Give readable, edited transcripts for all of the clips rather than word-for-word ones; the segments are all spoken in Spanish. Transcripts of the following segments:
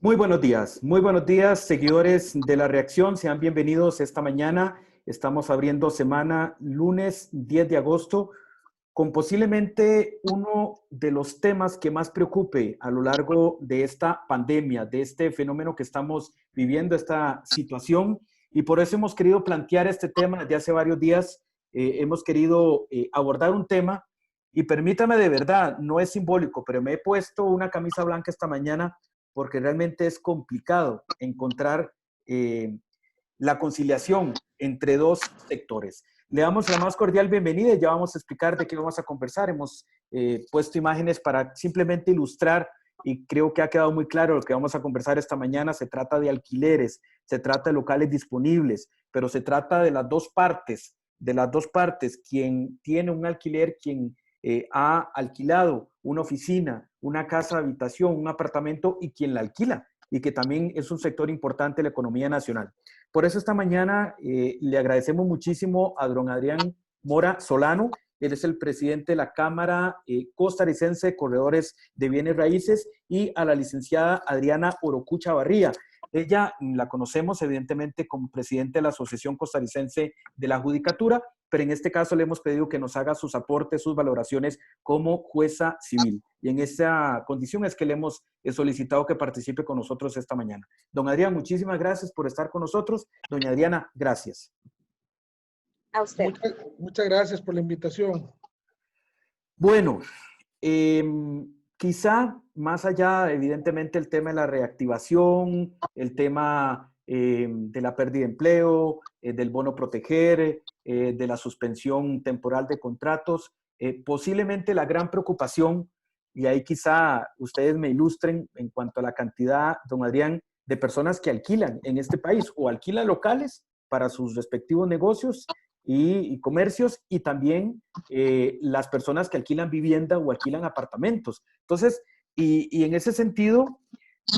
Muy buenos días, seguidores de La Reacción, sean bienvenidos esta mañana. Estamos abriendo semana lunes 10 de agosto con posiblemente uno de los temas que más preocupe a lo largo de esta pandemia, de este fenómeno que estamos viviendo, esta situación. Y por eso hemos querido plantear este tema desde hace varios días. Hemos querido abordar un tema y permítame de verdad, no es simbólico, pero me he puesto una camisa blanca esta mañana porque realmente es complicado encontrar la conciliación entre dos sectores. Le damos la más cordial bienvenida y ya vamos a explicar de qué vamos a conversar. Hemos puesto imágenes para simplemente ilustrar y creo que ha quedado muy claro lo que vamos a conversar esta mañana. Se trata de alquileres, se trata de locales disponibles, pero se trata de las dos partes, quien tiene un alquiler, quien ha alquilado una oficina, una casa de habitación, un apartamento y quien la alquila y que también es un sector importante de la economía nacional. Por eso esta mañana le agradecemos muchísimo a don Adrián Mora Solano. Él es el presidente de la Cámara Costarricense de Corredores de Bienes Raíces y a la licenciada Adriana Orocucha Barría. Ella la conocemos evidentemente como presidente de la Asociación Costarricense de la Judicatura, pero en este caso le hemos pedido que nos haga sus aportes, sus valoraciones como jueza civil. Y en esa condición es que le hemos solicitado que participe con nosotros esta mañana. Don Adrián, muchísimas gracias por estar con nosotros. Doña Adriana, gracias. A usted. Muchas gracias por la invitación. Bueno, eh, quizá más allá, evidentemente, el tema de la reactivación, el tema de la pérdida de empleo, del bono proteger, de la suspensión temporal de contratos, posiblemente la gran preocupación, y ahí quizá ustedes me ilustren en cuanto a la cantidad, don Adrián, de personas que alquilan en este país o alquilan locales para sus respectivos negocios y comercios y también las personas que alquilan vivienda o alquilan apartamentos. Entonces, y en ese sentido,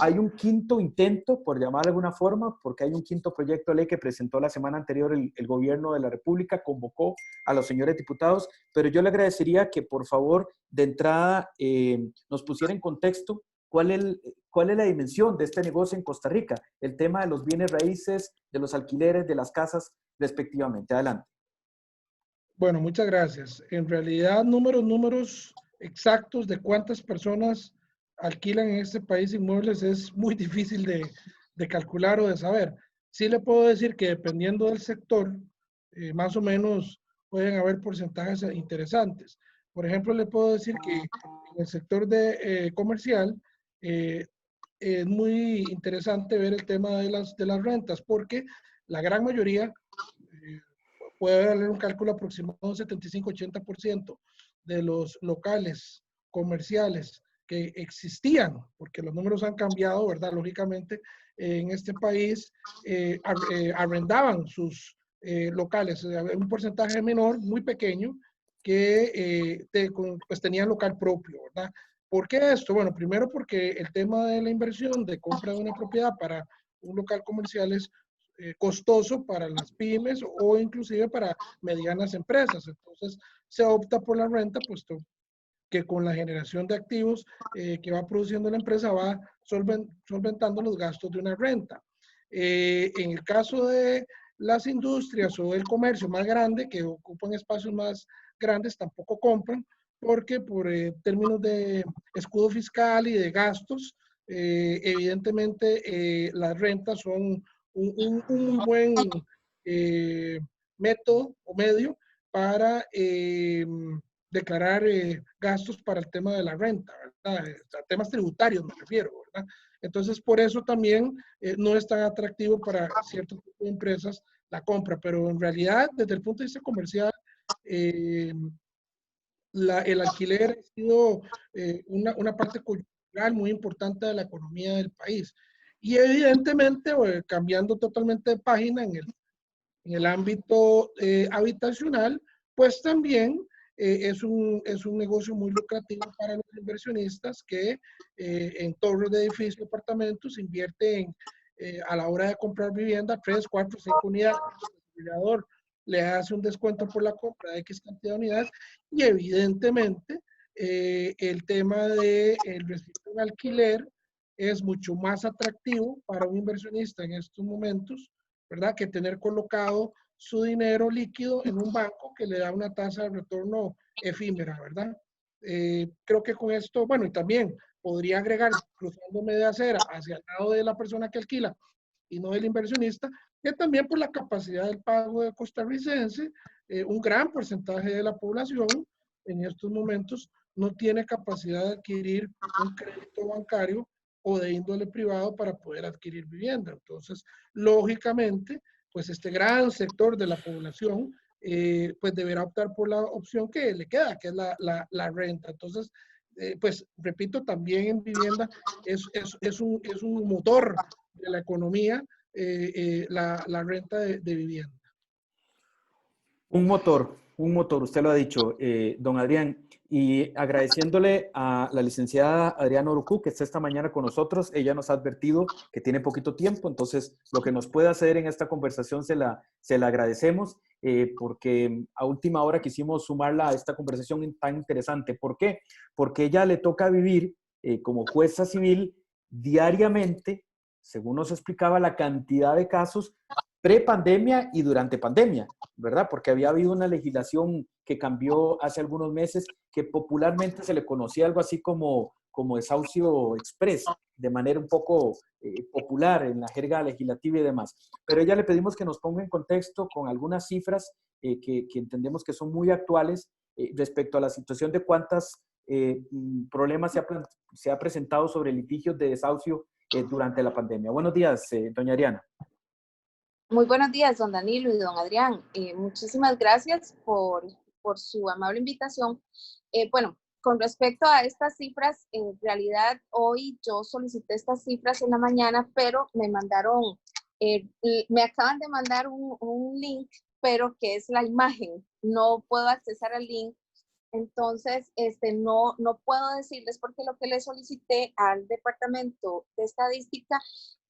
hay un quinto intento, por llamar de alguna forma, porque hay un quinto proyecto de ley que presentó la semana anterior el gobierno de la República, convocó a los señores diputados, pero yo le agradecería que por favor, de entrada, nos pusiera en contexto cuál es la dimensión de este negocio en Costa Rica, el tema de los bienes raíces, de los alquileres, de las casas, respectivamente. Adelante. Bueno, muchas gracias. En realidad, números exactos de cuántas personas alquilan en este país inmuebles es muy difícil de calcular o de saber. Sí le puedo decir que dependiendo del sector, más o menos pueden haber porcentajes interesantes. Por ejemplo, le puedo decir que en el sector comercial es muy interesante ver el tema de las rentas, porque la gran mayoría puede haber un cálculo aproximado de un 75-80% de los locales comerciales que existían, porque los números han cambiado, ¿verdad? Lógicamente, en este país arrendaban sus locales, un porcentaje menor, muy pequeño, que pues tenían local propio, ¿verdad? ¿Por qué esto? Bueno, primero porque el tema de la inversión de compra de una propiedad para un local comercial es costoso para las pymes o inclusive para medianas empresas. Entonces se opta por la renta, puesto que con la generación de activos que va produciendo la empresa va solventando los gastos de una renta. En el caso de las industrias o el comercio más grande, que ocupan espacios más grandes, tampoco compran, porque por términos de escudo fiscal y de gastos, evidentemente las rentas son un muy buen método o medio para declarar gastos para el tema de la renta, ¿verdad? Temas tributarios me refiero, ¿verdad? Entonces, por eso también no es tan atractivo para ciertos tipos de empresas la compra, pero en realidad, desde el punto de vista comercial, el alquiler ha sido una parte cultural muy importante de la economía del país. Y evidentemente, cambiando totalmente de página en el ámbito habitacional, pues también es un negocio muy lucrativo para los inversionistas que en torres de edificios, apartamentos, invierten a la hora de comprar vivienda 3, 4, 5 unidades. El desarrollador le hace un descuento por la compra de X cantidad de unidades y evidentemente el tema de el recibir un alquiler es mucho más atractivo para un inversionista en estos momentos, ¿verdad? Que tener colocado su dinero líquido en un banco que le da una tasa de retorno efímera, ¿verdad? Creo que con esto, bueno, y también podría agregar, cruzándome de acera hacia el lado de la persona que alquila y no del inversionista, que también por la capacidad del pago de costarricense, un gran porcentaje de la población en estos momentos no tiene capacidad de adquirir un crédito bancario o de índole privado para poder adquirir vivienda. Entonces, lógicamente, pues este gran sector de la población pues deberá optar por la opción que le queda, que es la renta. Entonces, pues repito, también en vivienda es un motor de la economía, la renta de vivienda. Un motor, usted lo ha dicho, don Adrián, y agradeciéndole a la licenciada Adriana Urucú, que está esta mañana con nosotros. Ella nos ha advertido que tiene poquito tiempo, entonces lo que nos pueda hacer en esta conversación se la agradecemos, porque a última hora quisimos sumarla a esta conversación tan interesante. ¿Por qué? Porque ella le toca vivir como jueza civil diariamente, según nos explicaba, la cantidad de casos pre-pandemia y durante pandemia, ¿verdad? Porque había habido una legislación que cambió hace algunos meses que popularmente se le conocía algo así como desahucio express, de manera un poco popular en la jerga legislativa y demás. Pero a ella le pedimos que nos ponga en contexto con algunas cifras que entendemos que son muy actuales respecto a la situación de cuántos problemas se ha presentado sobre litigios de desahucio durante la pandemia. Buenos días, doña Ariana. Muy buenos días, don Danilo y don Adrián. Muchísimas gracias por su amable invitación. Bueno, con respecto a estas cifras, en realidad hoy yo solicité estas cifras en la mañana, pero me acaban de mandar un link, pero que es la imagen. No puedo accesar al link. Entonces, no puedo decirles porque lo que le solicité al Departamento de Estadística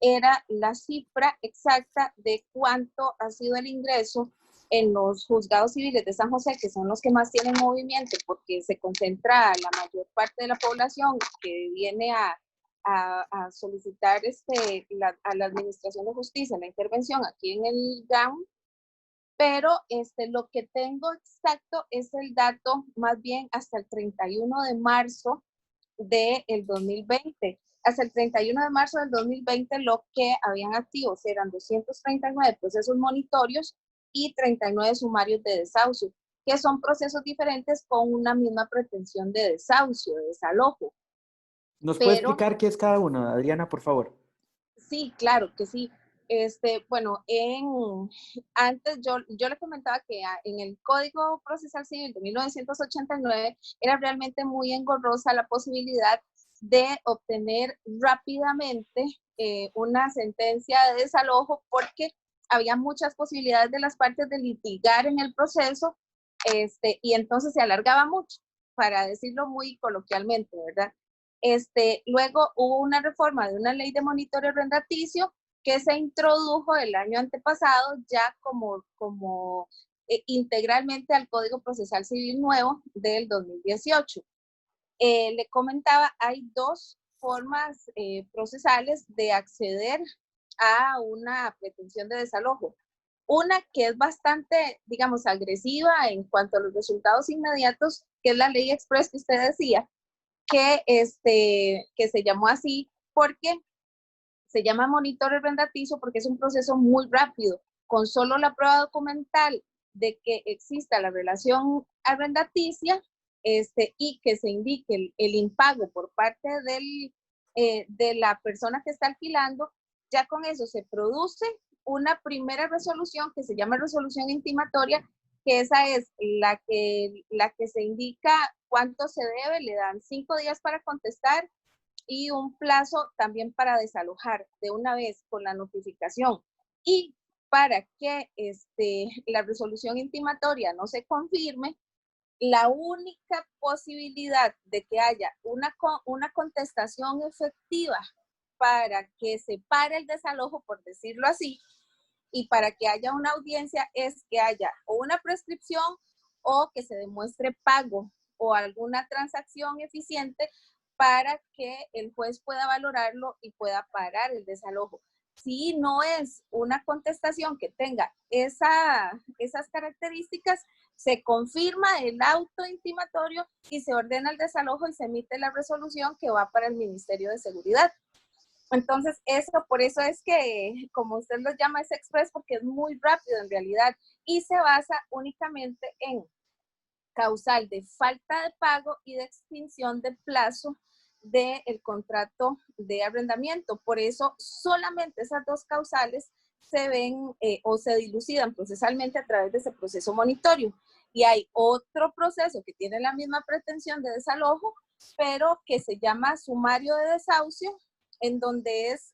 era la cifra exacta de cuánto ha sido el ingreso en los juzgados civiles de San José, que son los que más tienen movimiento, porque se concentra la mayor parte de la población que viene a solicitar a la Administración de Justicia la intervención aquí en el GAM. Pero lo que tengo exacto es el dato más bien hasta el 31 de marzo del 2020. Hasta el 31 de marzo del 2020 lo que habían activos eran 239 procesos monitorios y 39 sumarios de desahucio, que son procesos diferentes con una misma pretensión de desahucio, de desalojo. ¿Nos puede explicar qué es cada uno, Adriana, por favor? Sí, claro que sí. Bueno, antes yo le comentaba que en el Código Procesal Civil de 1989 era realmente muy engorrosa la posibilidad de obtener rápidamente una sentencia de desalojo, porque había muchas posibilidades de las partes de litigar en el proceso, y entonces se alargaba mucho, para decirlo muy coloquialmente, ¿verdad? Luego hubo una reforma de una ley de monitoreo arrendaticio que se introdujo el año antepasado ya como integralmente al Código Procesal Civil nuevo del 2018. Le comentaba, hay dos formas procesales de acceder a una pretensión de desalojo. Una que es bastante, digamos, agresiva en cuanto a los resultados inmediatos, que es la ley express que usted decía, que se llamó así porque se llama monitoreo arrendaticio porque es un proceso muy rápido. Con solo la prueba documental de que exista la relación arrendaticia y que se indique el impago por parte de la persona que está alquilando, ya con eso se produce una primera resolución que se llama resolución intimatoria, que esa es la que se indica cuánto se debe, le dan 5 días para contestar y un plazo también para desalojar de una vez con la notificación. Y para que la resolución intimatoria no se confirme, la única posibilidad de que haya una contestación efectiva para que se pare el desalojo, por decirlo así, y para que haya una audiencia es que haya o una prescripción o que se demuestre pago o alguna transacción eficiente para que el juez pueda valorarlo y pueda parar el desalojo. Si no es una contestación que tenga esas características, se confirma el auto intimatorio y se ordena el desalojo y se emite la resolución que va para el Ministerio de Seguridad. Entonces, por eso es que, como usted lo llama, es express, porque es muy rápido en realidad y se basa únicamente en causal de falta de pago y de extinción de plazo del contrato de arrendamiento. Por eso solamente esas dos causales se ven o se dilucidan procesalmente a través de ese proceso monitorio. Y hay otro proceso que tiene la misma pretensión de desalojo, pero que se llama sumario de desahucio, en donde es,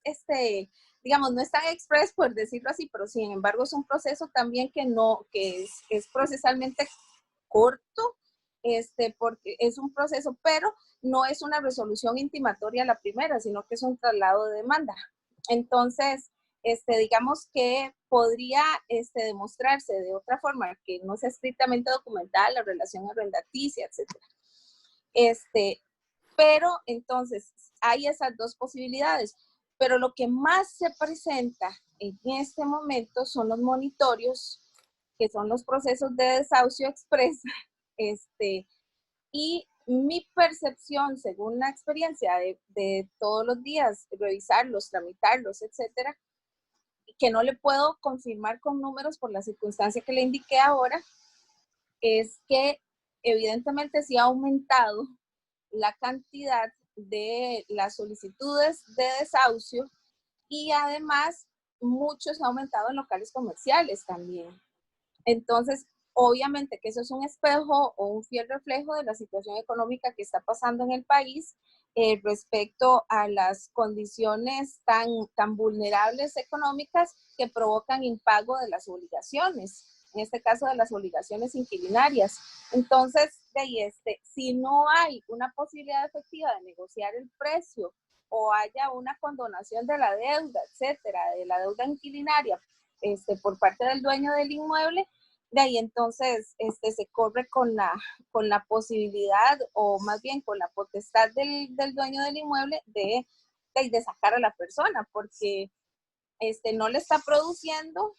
digamos, no es tan express por decirlo así, pero sin embargo es un proceso también que es procesalmente corto, porque es un proceso, pero no es una resolución intimatoria la primera, sino que es un traslado de demanda. Entonces, digamos que podría demostrarse de otra forma, que no sea estrictamente documentada la relación arrendaticia, etcétera. Pero entonces hay esas dos posibilidades. Pero lo que más se presenta en este momento son los monitorios, que son los procesos de desahucio express. Y mi percepción, según la experiencia de todos los días, revisarlos, tramitarlos, etcétera, que no le puedo confirmar con números por la circunstancia que le indiqué ahora, es que evidentemente sí ha aumentado la cantidad de las solicitudes de desahucio y además mucho se ha aumentado en locales comerciales también. Entonces, obviamente que eso es un espejo o un fiel reflejo de la situación económica que está pasando en el país respecto a las condiciones tan vulnerables económicas que provocan impago de las obligaciones, en este caso de las obligaciones inquilinarias. Entonces, si no hay una posibilidad efectiva de negociar el precio o haya una condonación de la deuda, etcétera, de la deuda inquilinaria por parte del dueño del inmueble, de ahí entonces se corre con la posibilidad o más bien con la potestad del dueño del inmueble de sacar a la persona porque no le está produciendo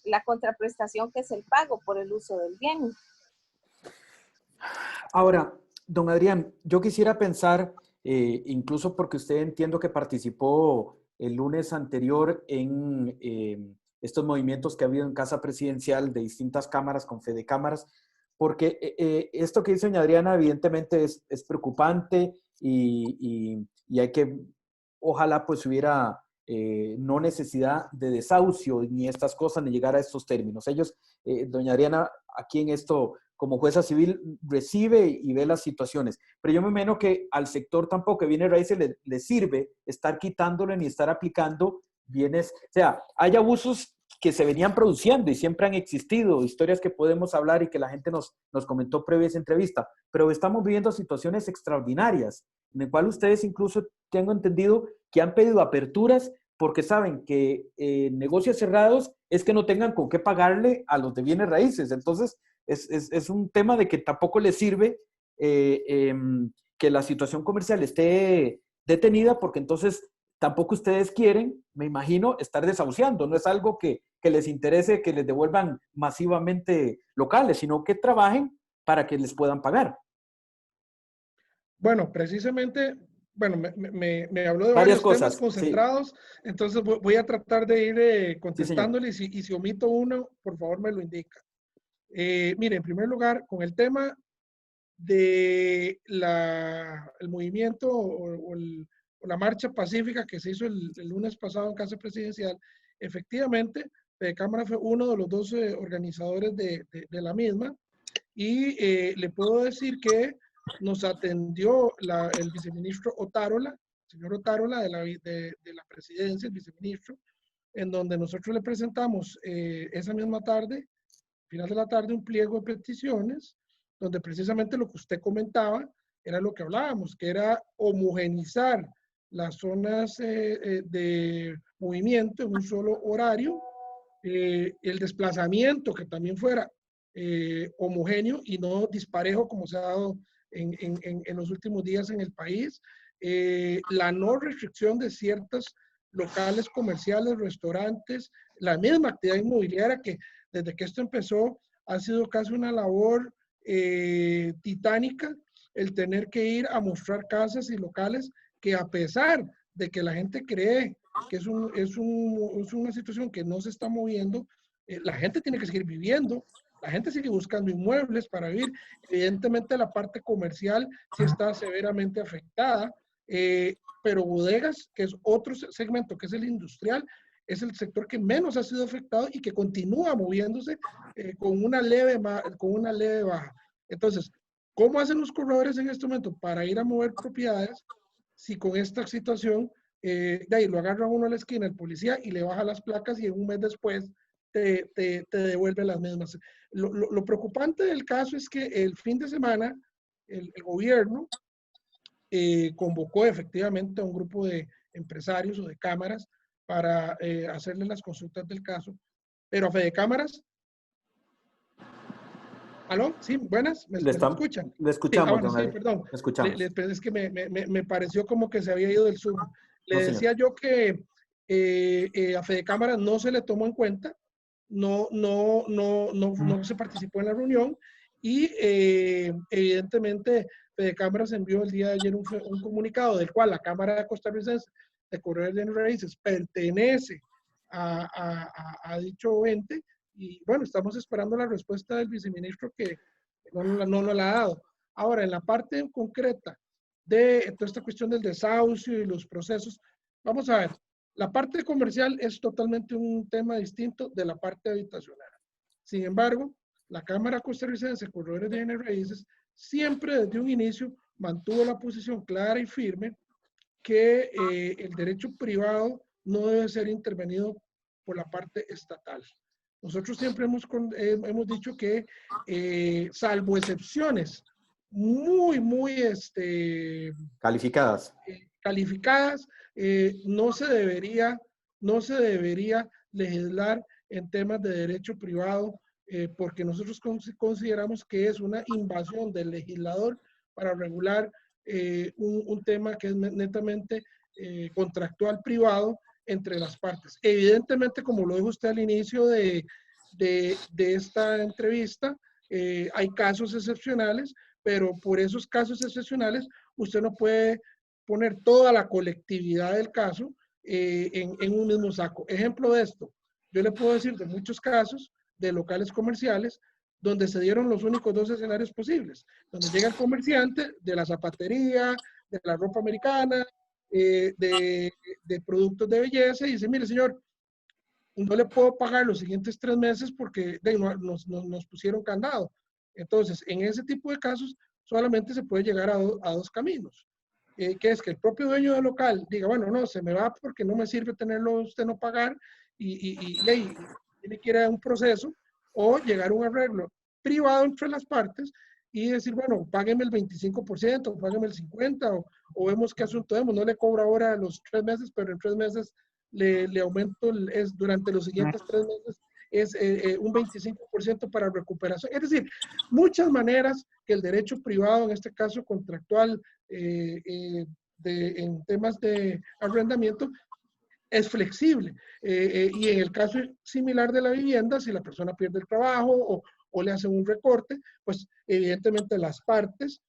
la contraprestación que es el pago por el uso del bien. Ahora, don Adrián, yo quisiera pensar, incluso porque usted entiendo que participó el lunes anterior en estos movimientos que ha habido en Casa Presidencial de distintas cámaras, con Fede Cámaras, porque esto que dice doña Adriana evidentemente es preocupante y hay que, ojalá pues hubiera no necesidad de desahucio ni estas cosas, ni llegar a estos términos. Ellos, doña Adriana, aquí en esto, como jueza civil, recibe y ve las situaciones. Pero yo me imagino que al sector tampoco que viene raíces le sirve estar quitándole ni estar aplicando bienes. O sea, hay abusos que se venían produciendo y siempre han existido, historias que podemos hablar y que la gente nos comentó previa a esa entrevista, pero estamos viviendo situaciones extraordinarias, en el cual ustedes incluso, tengo entendido, que han pedido aperturas porque saben que negocios cerrados es que no tengan con qué pagarle a los de bienes raíces. Entonces, es un tema de que tampoco les sirve que la situación comercial esté detenida, porque entonces tampoco ustedes quieren, me imagino, estar desahuciando. No es algo que les interese que les devuelvan masivamente locales, sino que trabajen para que les puedan pagar. Bueno, precisamente, bueno, me habló de Varias varios cosas, temas concentrados, sí. Entonces voy a tratar de ir contestándole sí, y si omito uno, por favor me lo indica. Mire, en primer lugar, con el tema de el movimiento o la marcha pacífica que se hizo el lunes pasado en Casa Presidencial, efectivamente, Fede Cámara fue uno de los 12 organizadores de la misma y le puedo decir que nos atendió el viceministro Otárola, señor Otárola de la presidencia, el viceministro, en donde nosotros le presentamos esa misma tarde, final de la tarde, un pliego de peticiones, donde precisamente lo que usted comentaba era lo que hablábamos, que era homogenizar las zonas de movimiento en un solo horario, el desplazamiento que también fuera homogéneo y no disparejo como se ha dado en los últimos días en el país. La no restricción de ciertos locales comerciales, restaurantes, la misma actividad inmobiliaria que desde que esto empezó ha sido casi una labor titánica, el tener que ir a mostrar casas y locales que a pesar de que la gente cree que es una situación que no se está moviendo, la gente tiene que seguir viviendo, la gente sigue buscando inmuebles para vivir. Evidentemente la parte comercial sí está severamente afectada, pero bodegas, que es otro segmento, que es el industrial, es el sector que menos ha sido afectado y que continúa moviéndose con una leve baja. Entonces, ¿cómo hacen los corredores en este momento para ir a mover propiedades si con esta situación de ahí lo agarra uno a la esquina el policía y le baja las placas y en un mes después te devuelve las mismas? Lo preocupante del caso es que el fin de semana el gobierno convocó efectivamente a un grupo de empresarios o de cámaras para hacerle las consultas del caso, pero a Fede Cámaras. ¿Aló? Sí, buenas, ¿me escuchan? Le escuchamos, Sí, don perdón. Le escuchamos. Es que me pareció como que se había ido del Zoom. Le decía yo que a Fede Cámaras no se le tomó en cuenta, no se participó en la reunión y evidentemente Fede Cámaras envió el día de ayer un comunicado del cual la Cámara Costarricense de Corredores de Raíces pertenece a dicho ente. Y bueno, estamos esperando la respuesta del viceministro que no nos la ha dado. Ahora, en la parte concreta de toda esta cuestión del desahucio y los procesos, vamos a ver, la parte comercial es totalmente un tema distinto de la parte habitacional. Sin embargo, la Cámara Costarricense de Corredores de Bienes Raíces siempre desde un inicio mantuvo la posición clara y firme que el derecho privado no debe ser intervenido por la parte estatal. Nosotros siempre hemos dicho que, salvo excepciones muy calificadas, no se debería legislar en temas de derecho privado, porque nosotros consideramos que es una invasión del legislador para regular un tema que es netamente contractual privado entre las partes. Evidentemente, como lo dijo usted al inicio de esta entrevista, hay casos excepcionales, pero por esos casos excepcionales usted no puede poner toda la colectividad del caso en un mismo saco. Ejemplo de esto, yo le puedo decir de muchos casos de locales comerciales donde se dieron los únicos dos escenarios posibles, donde llega el comerciante de la zapatería, de la ropa americana, de productos de belleza y dice, mire señor, no le puedo pagar los siguientes 3 meses porque nos pusieron candado. Entonces, en ese tipo de casos, solamente se puede llegar a dos caminos. Que es que el propio dueño del local diga, bueno, no, se me va porque no me sirve tenerlo usted no pagar y tiene que ir a un proceso o llegar a un arreglo privado entre las partes y decir, bueno, págueme el 25%, págueme el 50%, o vemos qué asunto vemos, no le cobro ahora los 3 meses, pero en 3 meses le aumento, durante los siguientes 3 meses es un 25% para recuperación. Es decir, muchas maneras que el derecho privado, en este caso contractual, en temas de arrendamiento, es flexible. Y en el caso similar de la vivienda, si la persona pierde el trabajo o le hacen un recorte, pues evidentemente las partes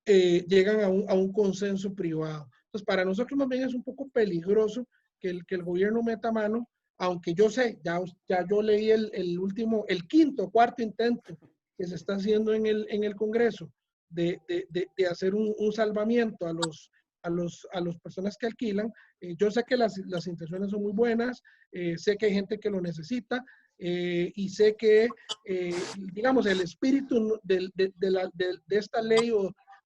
llegan a un consenso privado. Entonces, para nosotros más bien es un poco peligroso que el gobierno meta mano, aunque yo sé, ya yo leí el quinto o cuarto intento que se está haciendo en el Congreso de hacer un salvamiento a las personas que alquilan. Yo sé que las intenciones son muy buenas, sé que hay gente que lo necesita, y sé que, digamos, el espíritu de esta ley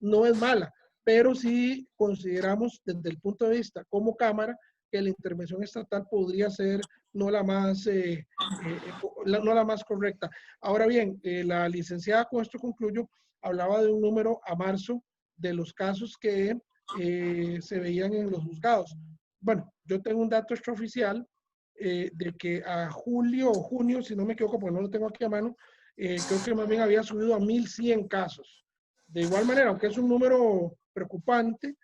no es mala, pero sí consideramos desde el punto de vista como Cámara que la intervención estatal podría ser no la más correcta. Ahora bien, la licenciada, con esto concluyo, hablaba de un número a marzo de los casos que se veían en los juzgados. Bueno, yo tengo un dato extraoficial de que a julio o junio, si no me equivoco, porque no lo tengo aquí a mano, creo que más bien había subido a 1,100 casos De igual manera, aunque es un número preocupante,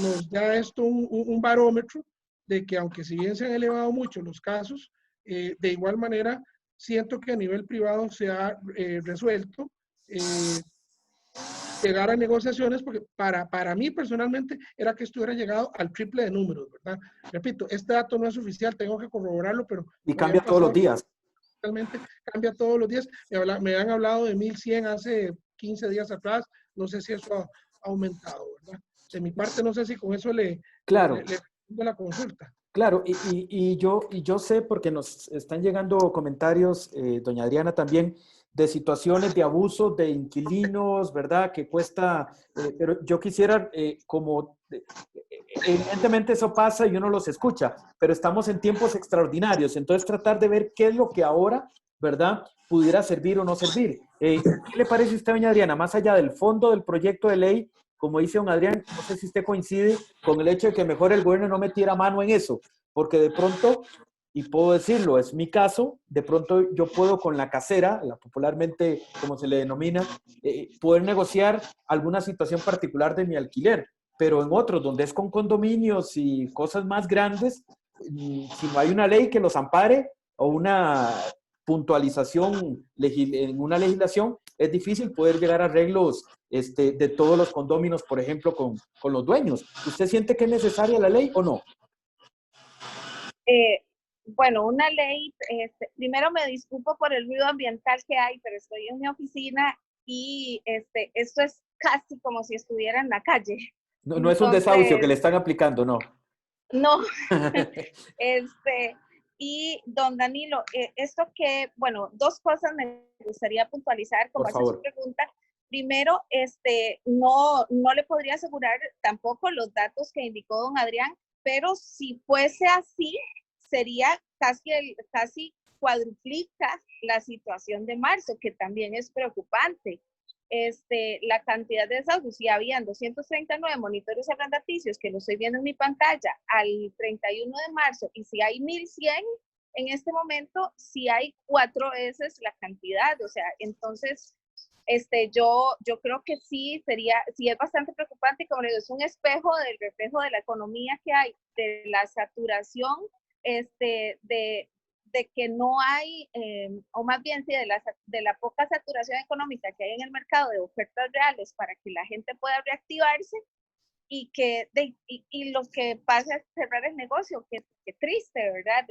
nos da esto un barómetro de que aunque si bien se han elevado mucho los casos, de igual manera siento que a nivel privado se ha resuelto llegar a negociaciones, porque para mí personalmente era que esto hubiera llegado al triple de números, ¿verdad? Repito, este dato no es oficial, tengo que corroborarlo, pero Y me habían cambia todos los pasado, días. realmente cambia todos los días. Me han hablado de 1100 hace 15 días atrás, no sé si eso ha aumentado, ¿verdad? De mi parte, no sé si con eso Claro. le respondo la consulta. Claro, y yo sé porque nos están llegando comentarios, doña Adriana también, de situaciones de abuso de inquilinos, ¿verdad? Que cuesta, pero yo quisiera, evidentemente eso pasa y uno los escucha, pero estamos en tiempos extraordinarios, entonces tratar de ver qué es lo que ahora, ¿verdad? Pudiera servir o no servir. ¿Qué le parece a usted, doña Adriana, más allá del fondo del proyecto de ley? Como dice don Adrián, no sé si usted coincide con el hecho de que mejor el gobierno no metiera mano en eso, porque de pronto, y puedo decirlo, es mi caso, de pronto yo puedo con la casera, la popularmente como se le denomina, poder negociar alguna situación particular de mi alquiler, pero en otros, donde es con condominios y cosas más grandes, si no hay una ley que los ampare o una puntualización en una legislación, es difícil poder llegar a arreglos de todos los condóminos, por ejemplo, con los dueños. ¿Usted siente que es necesaria la ley o no? Bueno, una ley, primero me disculpo por el ruido ambiental que hay, pero estoy en mi oficina y esto es casi como si estuviera en la calle. No, no es un desahucio que le Entonces, están aplicando, no. no, este, y don Danilo, esto que, bueno, dos cosas me gustaría puntualizar, como Por hace su favor. pregunta. Primero, no le podría asegurar tampoco los datos que indicó don Adrián, pero si fuese así, sería casi cuadruplica la situación de marzo, que también es preocupante. La cantidad de desahucios, si habían 239 monitores arrendaticios, que lo estoy viendo en mi pantalla, al 31 de marzo, y si hay 1100 en este momento, si hay 4 veces la cantidad, o sea, entonces, yo creo que sí es bastante preocupante, y como le digo, es un espejo del reflejo de la economía que hay, de la saturación, de que no hay, o más bien sí, de la poca saturación económica que hay en el mercado de ofertas reales para que la gente pueda reactivarse y y lo que pasa es cerrar el negocio, que triste, ¿verdad?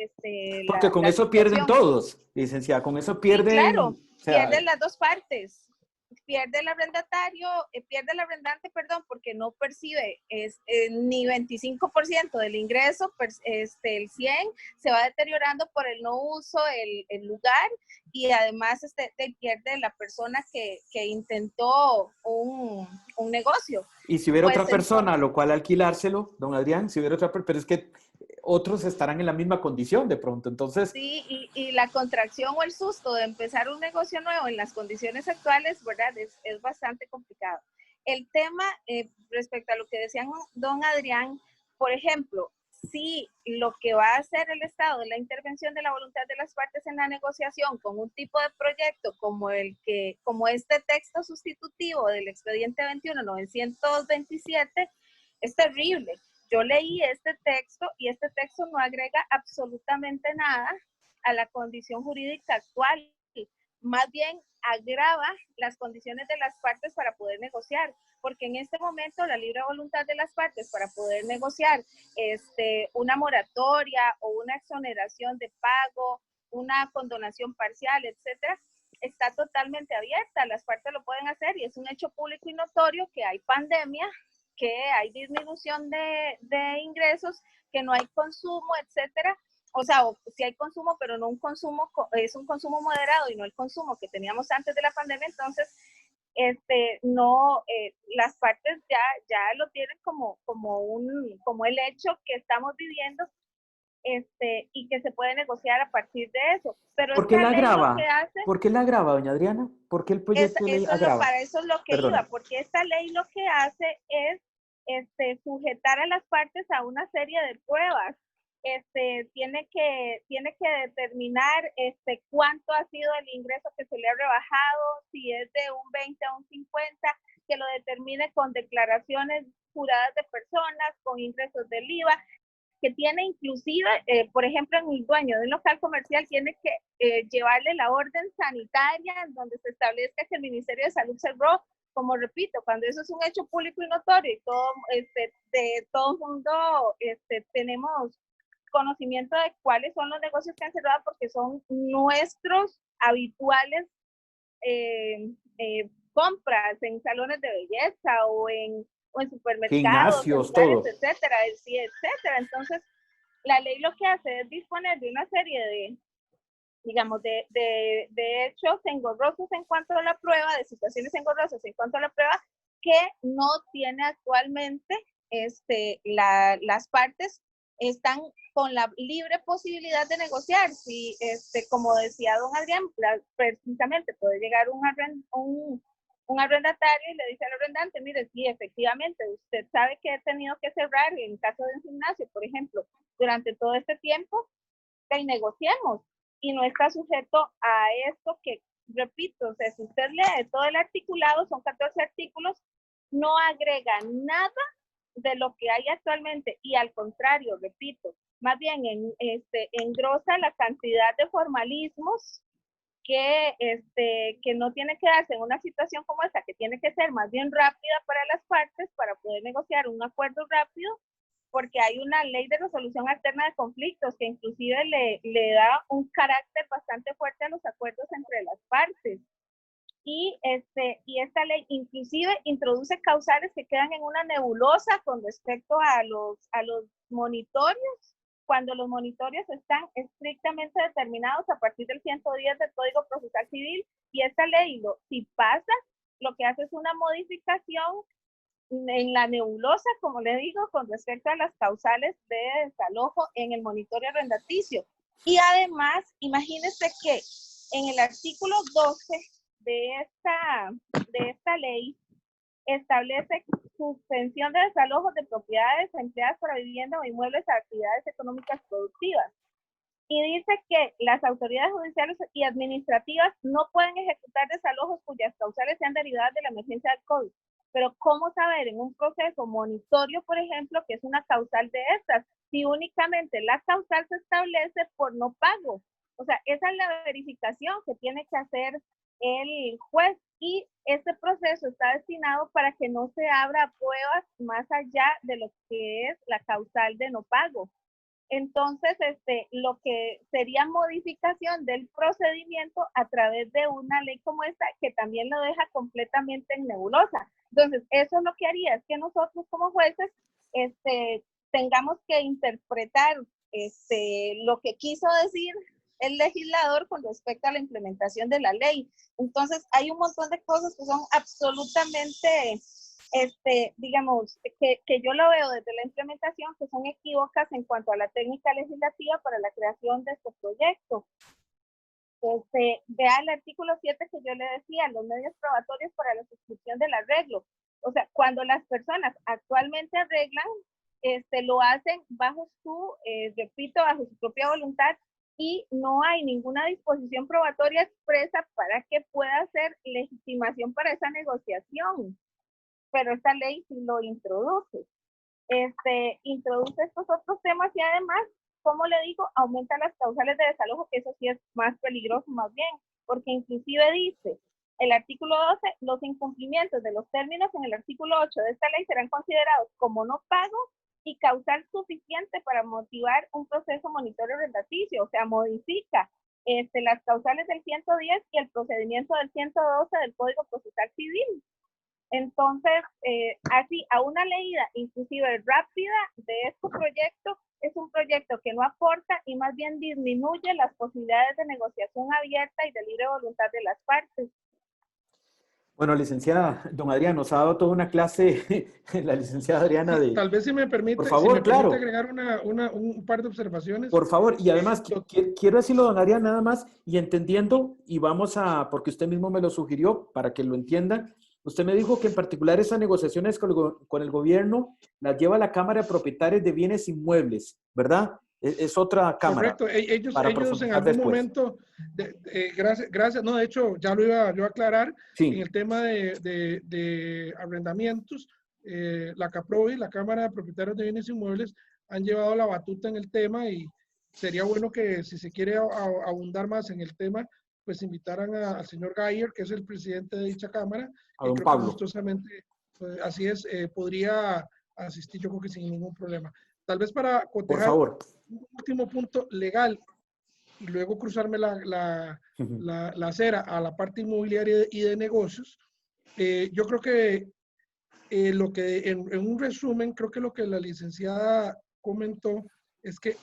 Porque con La eso pierden situación. todos, licenciada, con eso Sí, pierden, claro, o sea, pierden las dos partes. Pierde el arrendatario, pierde el arrendante, perdón, porque no percibe ni 25% del ingreso, el 100 se va deteriorando por el no uso el lugar, y además pierde la persona que intentó un negocio. y si hubiera Pues otra persona a lo cual alquilárselo, don Adrián, si hubiera otra persona, pero es que otros estarán en la misma condición de pronto, entonces, sí, y la contracción o el susto de empezar un negocio nuevo en las condiciones actuales, ¿verdad? Es bastante complicado. El tema, respecto a lo que decían don Adrián, por ejemplo, si lo que va a hacer el Estado es la intervención de la voluntad de las partes en la negociación con un tipo de proyecto como este texto sustitutivo del expediente 21.927, es terrible. Yo leí este texto y este texto no agrega absolutamente nada a la condición jurídica actual. Más bien agrava las condiciones de las partes para poder negociar, porque en este momento la libre voluntad de las partes para poder negociar una moratoria o una exoneración de pago, una condonación parcial, etcétera, está totalmente abierta. Las partes lo pueden hacer y es un hecho público y notorio que hay pandemia, que hay disminución de ingresos, que no hay consumo, etcétera. O sea, si hay consumo, pero no un consumo, es un consumo moderado y no el consumo que teníamos antes de la pandemia. Entonces, las partes ya lo tienen como el hecho que estamos viviendo, y que se puede negociar a partir de eso. Pero ¿por qué esta la ley lo que agrava? hace ¿Por qué la agrava, doña Adriana? ¿Por qué el proyecto de ley agrava? para eso es lo que iba, Perdone. porque esta ley lo que hace es sujetar a las partes a una serie de pruebas. Tiene que determinar cuánto ha sido el ingreso que se le ha rebajado, si es de un 20 a un cuenta, que lo determine con declaraciones juradas de personas, con ingresos del IVA, que tiene inclusive, por ejemplo, en el dueño de un local comercial tiene que llevarle la orden sanitaria en donde se establezca que el Ministerio de Salud cerró, como repito, cuando eso es un hecho público y notorio y todo, de todo el mundo tenemos conocimiento de cuáles son los negocios que han cerrado porque son nuestros habituales compras en salones de belleza o en supermercados, gimnasios, en lugares, todo. etcétera, sí, etcétera. Entonces, la ley lo que hace es disponer de una serie de, digamos, de hechos engorrosos en cuanto a la prueba, de situaciones engorrosas en cuanto a la prueba, que no tiene actualmente las partes están con la libre posibilidad de negociar. Si, como decía don Adrián, precisamente puede llegar un arrendatario y le dice al arrendante, mire, sí, efectivamente, usted sabe que he tenido que cerrar en caso de un gimnasio, por ejemplo, durante todo este tiempo, y negociemos. Y no está sujeto a esto que, repito, o sea, si usted lee todo el articulado, son 14 artículos, no agrega nada de lo que hay actualmente y al contrario, repito, más bien engrosa la cantidad de formalismos que no tiene que darse en una situación como esta, que tiene que ser más bien rápida para las partes para poder negociar un acuerdo rápido, porque hay una ley de resolución alterna de conflictos que inclusive le da un carácter bastante fuerte a los acuerdos entre las partes. Y esta ley inclusive introduce causales que quedan en una nebulosa con respecto a los monitorios, cuando los monitorios están estrictamente determinados a partir del 110 del Código Procesal Civil, y esta ley, si pasa, lo que hace es una modificación en la nebulosa, como le digo, con respecto a las causales de desalojo en el monitoreo arrendaticio. Y además, imagínense que en el artículo 12 de esta ley establece suspensión de desalojos de propiedades empleadas para vivienda o inmuebles a actividades económicas productivas. Y dice que las autoridades judiciales y administrativas no pueden ejecutar desalojos cuyas causales sean derivadas de la emergencia del COVID. Pero ¿cómo saber en un proceso monitorio, por ejemplo, que es una causal de estas, si únicamente la causal se establece por no pago? O sea, esa es la verificación que tiene que hacer el juez, y este proceso está destinado para que no se abra pruebas más allá de lo que es la causal de no pago. Entonces, lo que sería modificación del procedimiento a través de una ley como esta, que también lo deja completamente en nebulosa. Entonces, eso es lo que haría, es que nosotros como jueces tengamos que interpretar lo que quiso decir el legislador con respecto a la implementación de la ley. Entonces, hay un montón de cosas que son absolutamente, digamos, que yo lo veo desde la implementación, que son equívocas en cuanto a la técnica legislativa para la creación de este proyecto. Vea el artículo 7 que yo le decía, los medios probatorios para la suscripción del arreglo. O sea, cuando las personas actualmente arreglan, lo hacen bajo repito, bajo su propia voluntad, y no hay ninguna disposición probatoria expresa para que pueda ser legitimación para esa negociación. Pero esta ley sí lo introduce. Introduce estos otros temas y además, como le digo, aumenta las causales de desalojo, que eso sí es más peligroso más bien, porque inclusive dice el artículo 12, los incumplimientos de los términos en el artículo 8 de esta ley serán considerados como no pago y causal suficiente para motivar un proceso monitorio arrendaticio. O sea, modifica las causales del 110 y el procedimiento del 112 del Código Procesal Civil. Entonces, así, a una leída inclusive rápida de este proyecto, es un proyecto que no aporta y más bien disminuye las posibilidades de negociación abierta y de libre voluntad de las partes. Bueno, licenciada, don Adrián, nos ha dado toda una clase, la licenciada Adriana, Sí, de... tal vez si me permite, Por favor, claro. agregar un par de observaciones. Por favor, y además quiero decirlo, don Adrián, nada más, y entendiendo, y vamos a, porque usted mismo me lo sugirió, para que lo entiendan, usted me dijo que en particular esas negociaciones con el gobierno las lleva la Cámara de Propietarios de Bienes Inmuebles, ¿verdad? Es otra cámara. Correcto. Ellos para en profundizar algún después. momento, gracias, no, de hecho, ya lo iba yo a aclarar, Sí. en el tema de arrendamientos, la CAPROBI, la Cámara de Propietarios de Bienes Inmuebles, han llevado la batuta en el tema y sería bueno que si se quiere abundar más en el tema, pues invitaran al señor Gayer, que es el presidente de dicha Cámara, A y don creo Pablo. que gustosamente, pues, así es, podría asistir yo creo que sin ningún problema. Tal vez para Por cotejar favor. un último punto legal y luego cruzarme la acera a la parte inmobiliaria y de negocios, yo creo que lo que en un resumen, creo que lo que la licenciada comentó es que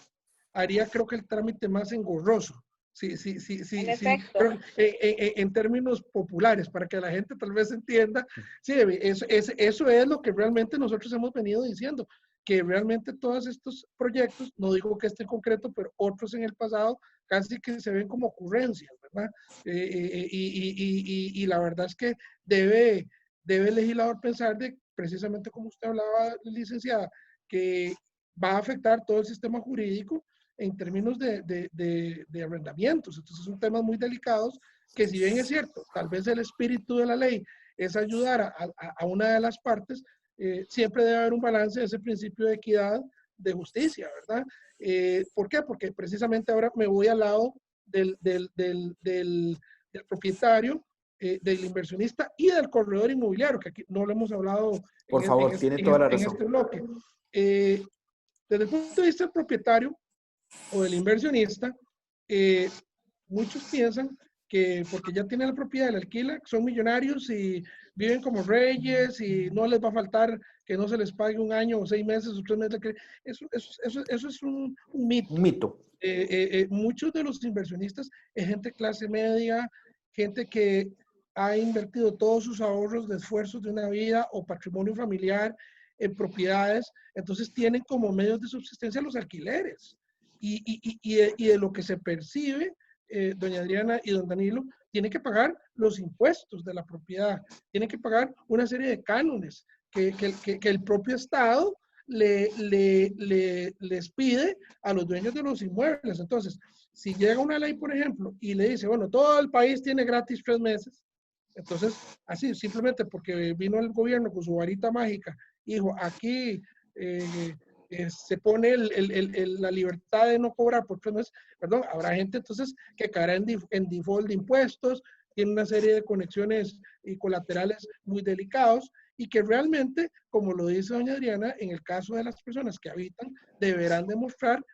haría creo que el trámite más engorroso. Sí, En efecto. creo, en términos populares, para que la gente tal vez entienda, sí, eso es lo que realmente nosotros hemos venido diciendo, que realmente todos estos proyectos, no digo que este en concreto, pero otros en el pasado, casi que se ven como ocurrencias, ¿verdad? Y la verdad es que debe el legislador pensar de, precisamente como usted hablaba, licenciada, que va a afectar todo el sistema jurídico en términos de arrendamientos. Entonces son temas muy delicados que, si bien es cierto, tal vez el espíritu de la ley es ayudar a una de las partes, siempre debe haber un balance de ese principio de equidad, de justicia, ¿verdad? ¿Por qué? Porque precisamente ahora me voy al lado del propietario, del inversionista y del corredor inmobiliario, que aquí no lo hemos hablado Por favor, tiene toda la razón. en este bloque. Desde el punto de vista del propietario o del inversionista, muchos piensan que porque ya tienen la propiedad de la alquila, son millonarios y viven como reyes y no les va a faltar que no se les pague un año o 6 meses o 3 meses. Eso es un mito. Un mito. Muchos de los inversionistas es gente clase media, gente que ha invertido todos sus ahorros de esfuerzos de una vida o patrimonio familiar en propiedades, entonces tienen como medios de subsistencia los alquileres. Y de lo que se percibe, doña Adriana y don Danilo, tienen que pagar los impuestos de la propiedad, tienen que pagar una serie de cánones que el propio Estado les pide a los dueños de los inmuebles. Entonces, si llega una ley, por ejemplo, y le dice, bueno, todo el país tiene gratis 3 meses, entonces, así, simplemente porque vino el gobierno con su varita mágica, dijo, aquí se pone la libertad de no cobrar por 3 meses, perdón, habrá gente entonces que caerá en default de impuestos, tiene una serie de conexiones y colaterales muy delicados, y que realmente, como lo dice doña Adriana, en el caso de las personas que habitan, deberán demostrar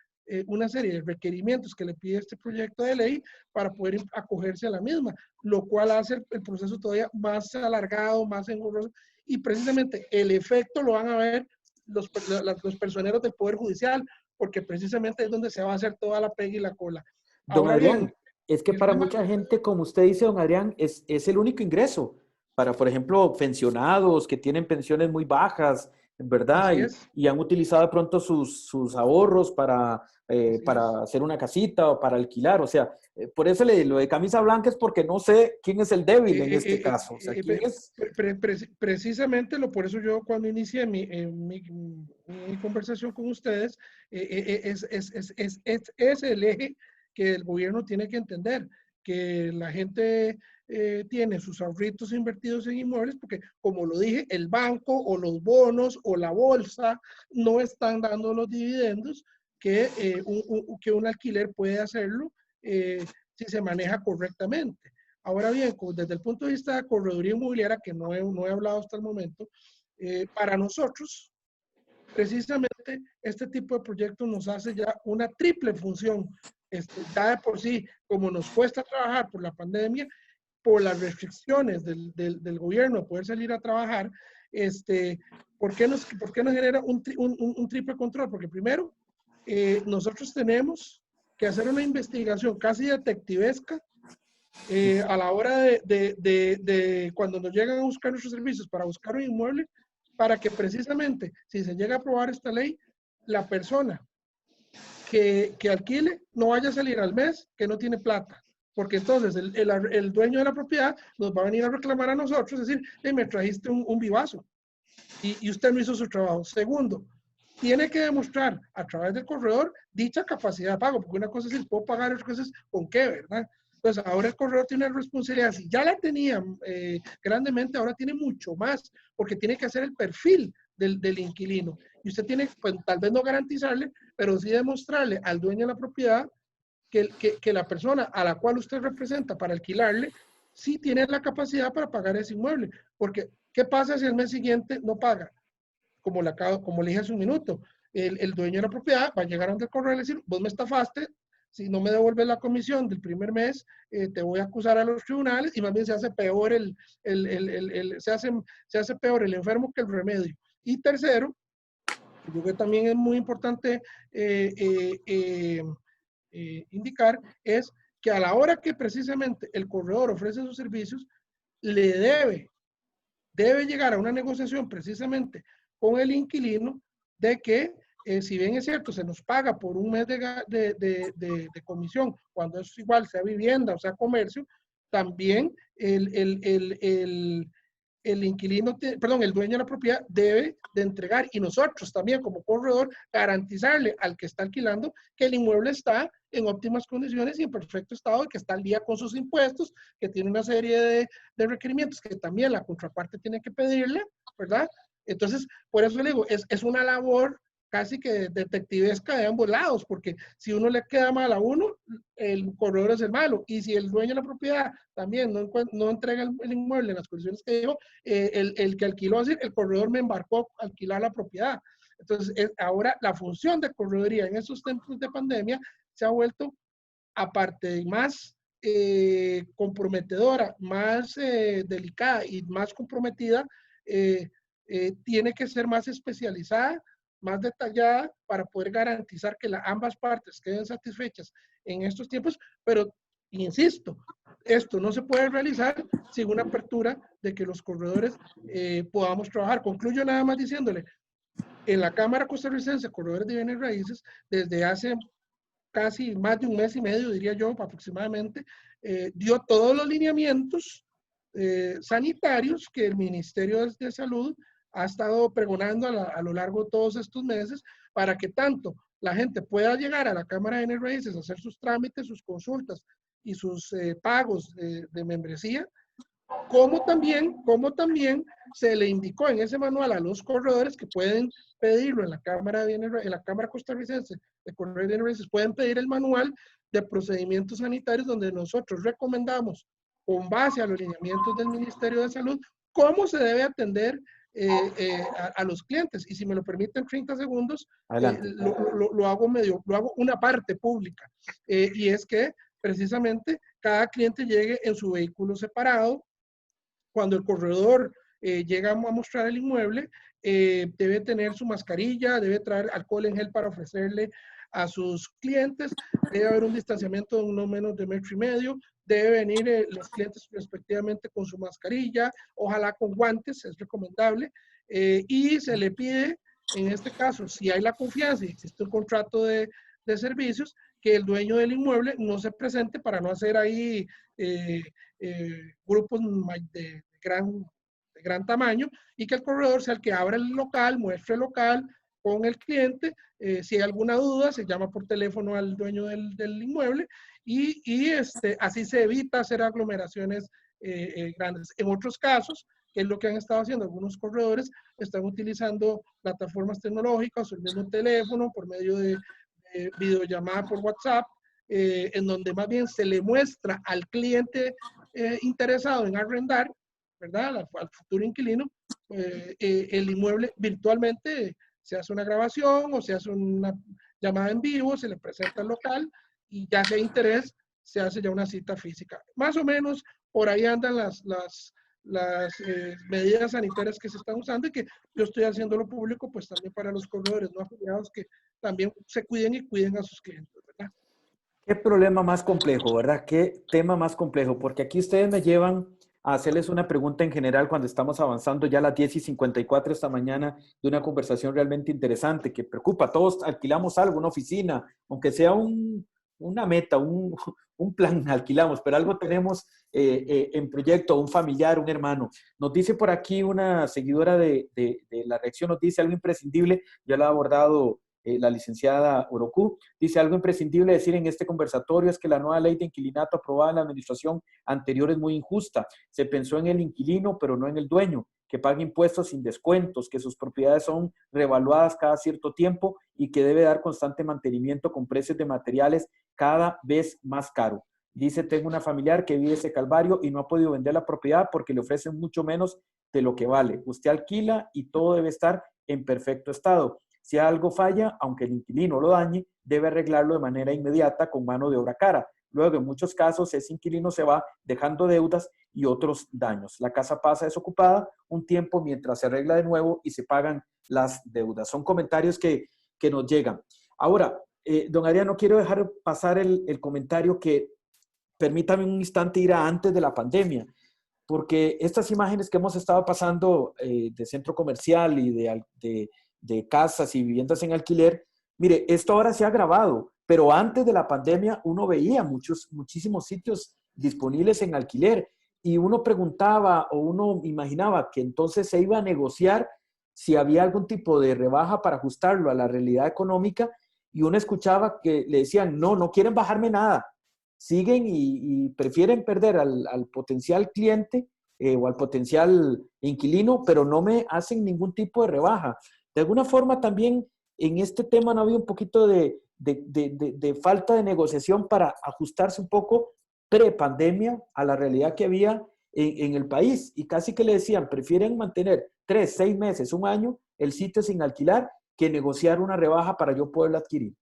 una serie de requerimientos que le pide este proyecto de ley para poder acogerse a la misma, lo cual hace el proceso todavía más alargado, más engorroso, y precisamente el efecto lo van a ver los personeros del Poder Judicial, porque precisamente es donde se va a hacer toda la pega y la cola. Don Ahora Adrián, bien, es que para mucha gente, como usted dice, don Adrián, es el único ingreso. Para, por ejemplo, pensionados que tienen pensiones muy bajas, ¿verdad? Y han utilizado de pronto sus ahorros para hacer una casita o para alquilar. O sea, por eso lo de camisa blanca es porque no sé quién es el débil en este caso. O sea, ¿quién es? Precisamente por eso yo cuando inicié mi conversación con ustedes, es el eje que el gobierno tiene que entender, que la gente tiene sus ahorritos invertidos en inmuebles, porque como lo dije, el banco o los bonos o la bolsa no están dando los dividendos que un alquiler puede hacerlo si se maneja correctamente. Ahora bien, desde el punto de vista de correduría inmobiliaria, que no he hablado hasta el momento, para nosotros, precisamente este tipo de proyectos nos hace ya una triple función. Ya de por sí, como nos cuesta trabajar por la pandemia, por las restricciones del gobierno de poder salir a trabajar, ¿por qué nos genera un triple control? Porque primero, nosotros tenemos que hacer una investigación casi detectivesca a la hora de cuando nos llegan a buscar nuestros servicios para buscar un inmueble, para que precisamente, si se llega a aprobar esta ley, la persona que alquile no vaya a salir al mes que no tiene plata, porque entonces el dueño de la propiedad nos va a venir a reclamar a nosotros, es decir, me trajiste un vivazo y usted no hizo su trabajo. Segundo, tiene que demostrar a través del corredor dicha capacidad de pago, porque una cosa es el puedo pagar, otra cosa es con qué, ¿verdad? Entonces, ahora el corredor tiene una responsabilidad. Si ya la tenía grandemente, ahora tiene mucho más, porque tiene que hacer el perfil del inquilino. Y usted tiene, pues, tal vez no garantizarle, pero sí demostrarle al dueño de la propiedad que la persona a la cual usted representa para alquilarle, sí tiene la capacidad para pagar ese inmueble. Porque, ¿qué pasa si el mes siguiente no paga? Como le dije hace un minuto, el dueño de la propiedad va a llegar ante el correo y decir, vos me estafaste, si no me devuelves la comisión del primer mes, te voy a acusar a los tribunales, y más bien se hace peor se hace peor el enfermo que el remedio. Y tercero, yo creo que también es muy importante indicar, es que a la hora que precisamente el corredor ofrece sus servicios, le debe llegar a una negociación precisamente con el inquilino de que, si bien es cierto, se nos paga por un mes de comisión, cuando es igual, sea vivienda o sea comercio, también el inquilino, perdón, el dueño de la propiedad debe de entregar, y nosotros también como corredor garantizarle al que está alquilando que el inmueble está en óptimas condiciones y en perfecto estado, y que está al día con sus impuestos, que tiene una serie de requerimientos que también la contraparte tiene que pedirle, ¿verdad? Entonces, por eso le digo, es una labor casi que detectivesca de ambos lados, porque si uno le queda mal a uno, el corredor es el malo, y si el dueño de la propiedad también no entrega el inmueble en las condiciones que dijo, el que alquiló, así, el corredor me embarcó a alquilar la propiedad. Entonces, ahora la función de corredoría en estos tiempos de pandemia se ha vuelto, aparte de más comprometedora, más delicada y más comprometida, tiene que ser más especializada, más detallada, para poder garantizar que ambas partes queden satisfechas en estos tiempos, pero insisto, esto no se puede realizar sin una apertura de que los corredores podamos trabajar. Concluyo nada más diciéndole, en la Cámara Costarricense de Corredores de Bienes Raíces, desde hace casi más de un mes y medio, diría yo, aproximadamente, dio todos los lineamientos sanitarios que el Ministerio de Salud ha estado pregonando a lo largo de todos estos meses, para que tanto la gente pueda llegar a la Cámara de Bienes Raíces a hacer sus trámites, sus consultas y sus pagos de membresía, como también se le indicó en ese manual a los corredores que pueden pedirlo en la Cámara Costarricense de Corredores de Bienes Raíces, pueden pedir el manual de procedimientos sanitarios, donde nosotros recomendamos, con base a los lineamientos del Ministerio de Salud, cómo se debe atender a los clientes. Y si me lo permiten 30 segundos, lo hago una parte pública. Y es que precisamente cada cliente llegue en su vehículo separado. Cuando el corredor llega a mostrar el inmueble, debe tener su mascarilla, debe traer alcohol en gel para ofrecerle a sus clientes, debe haber un distanciamiento de no menos de 1,5 metros, debe venir los clientes respectivamente con su mascarilla, ojalá con guantes, es recomendable, y se le pide, en este caso, si hay la confianza y existe un contrato de servicios, que el dueño del inmueble no se presente para no hacer ahí grupos de gran tamaño, y que el corredor sea el que abra el local, muestre el local con el cliente. Si hay alguna duda, se llama por teléfono al dueño del inmueble, y así se evita hacer aglomeraciones grandes. En otros casos, que es lo que han estado haciendo algunos corredores, están utilizando plataformas tecnológicas o el mismo teléfono por medio de videollamada por WhatsApp, en donde más bien se le muestra al cliente interesado en arrendar, ¿verdad? Al futuro inquilino, el inmueble virtualmente. Se hace una grabación o se hace una llamada en vivo, se le presenta el local, y ya si hay interés, se hace ya una cita física. Más o menos por ahí andan las medidas sanitarias que se están usando, y que yo estoy haciéndolo público, pues también para los corredores no afiliados, que también se cuiden y cuiden a sus clientes, ¿verdad? Qué problema más complejo, ¿verdad? Qué tema más complejo, porque aquí ustedes me llevan a hacerles una pregunta en general cuando estamos avanzando ya a las 10:54 esta mañana, de una conversación realmente interesante que preocupa. Todos alquilamos algo, una oficina, aunque sea una meta, un plan alquilamos, pero algo tenemos en proyecto, un familiar, un hermano. Nos dice por aquí una seguidora de La Reacción, nos dice algo imprescindible, ya lo ha abordado la licenciada Orocu, dice algo imprescindible decir en este conversatorio es que la nueva ley de inquilinato aprobada en la administración anterior es muy injusta. Se pensó en el inquilino, pero no en el dueño, que pague impuestos sin descuentos, que sus propiedades son revaluadas cada cierto tiempo y que debe dar constante mantenimiento con precios de materiales cada vez más caros. Dice, tengo una familiar que vive ese calvario y no ha podido vender la propiedad porque le ofrecen mucho menos de lo que vale. Usted alquila y todo debe estar en perfecto estado. Si algo falla, aunque el inquilino lo dañe, debe arreglarlo de manera inmediata con mano de obra cara. Luego, en muchos casos, ese inquilino se va dejando deudas y otros daños. La casa pasa desocupada un tiempo mientras se arregla de nuevo y se pagan las deudas. Son comentarios que nos llegan. Ahora, don Adrián, no quiero dejar pasar el comentario que permítame un instante ir a antes de la pandemia, porque estas imágenes que hemos estado pasando de centro comercial y de casas y viviendas en alquiler, mire, esto ahora se ha agravado, pero antes de la pandemia uno veía muchísimos sitios disponibles en alquiler y uno preguntaba o uno imaginaba que entonces se iba a negociar si había algún tipo de rebaja para ajustarlo a la realidad económica y uno escuchaba que le decían, no quieren bajarme nada, siguen y prefieren perder al potencial cliente o al potencial inquilino, pero no me hacen ningún tipo de rebaja. De alguna forma también en este tema no había un poquito de falta de negociación para ajustarse un poco pre-pandemia a la realidad que había en el país. Y casi que le decían, prefieren mantener 3, 6 meses, un año, el sitio sin alquilar, que negociar una rebaja para yo poderlo adquirir.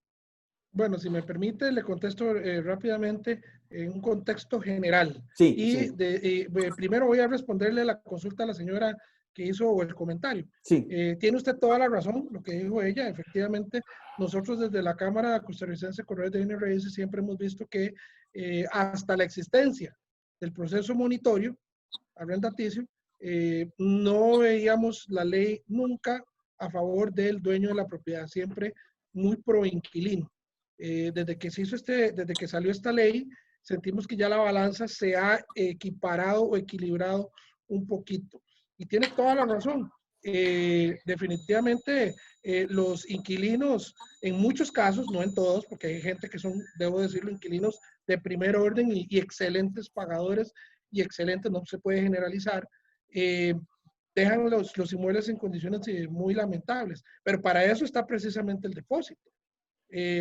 Bueno, si me permite, le contesto rápidamente en un contexto general. Sí, y sí. Primero voy a responderle la consulta a la señora que hizo o el comentario. Sí. Tiene usted toda la razón, lo que dijo ella. Efectivamente, nosotros desde la Cámara Costarricense de Corredores de Bienes Raíces siempre hemos visto que hasta la existencia del proceso monitorio arrendaticio, no veíamos la ley nunca a favor del dueño de la propiedad, siempre muy pro inquilino. Desde que salió esta ley, sentimos que ya la balanza se ha equiparado o equilibrado un poquito. Y tiene toda la razón. Definitivamente los inquilinos, en muchos casos, no en todos, porque hay gente que son, debo decirlo, inquilinos de primer orden y excelentes pagadores y excelentes, no se puede generalizar, dejan los inmuebles en condiciones muy lamentables. Pero para eso está precisamente el depósito.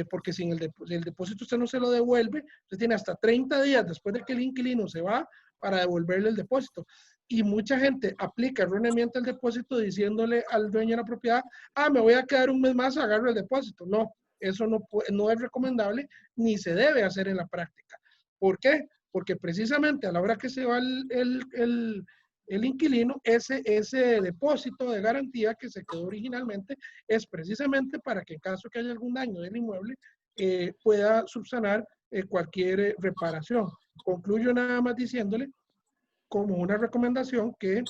Porque sin el depósito usted no se lo devuelve, usted tiene hasta 30 días después de que el inquilino se va para devolverle el depósito. Y mucha gente aplica erróneamente el depósito diciéndole al dueño de la propiedad, me voy a quedar un mes más, agarro el depósito. No, eso no es recomendable ni se debe hacer en la práctica. ¿Por qué? Porque precisamente a la hora que se va el inquilino, ese depósito de garantía que se quedó originalmente es precisamente para que en caso que haya algún daño del inmueble pueda subsanar cualquier reparación. Concluyo nada más diciéndole como una recomendación que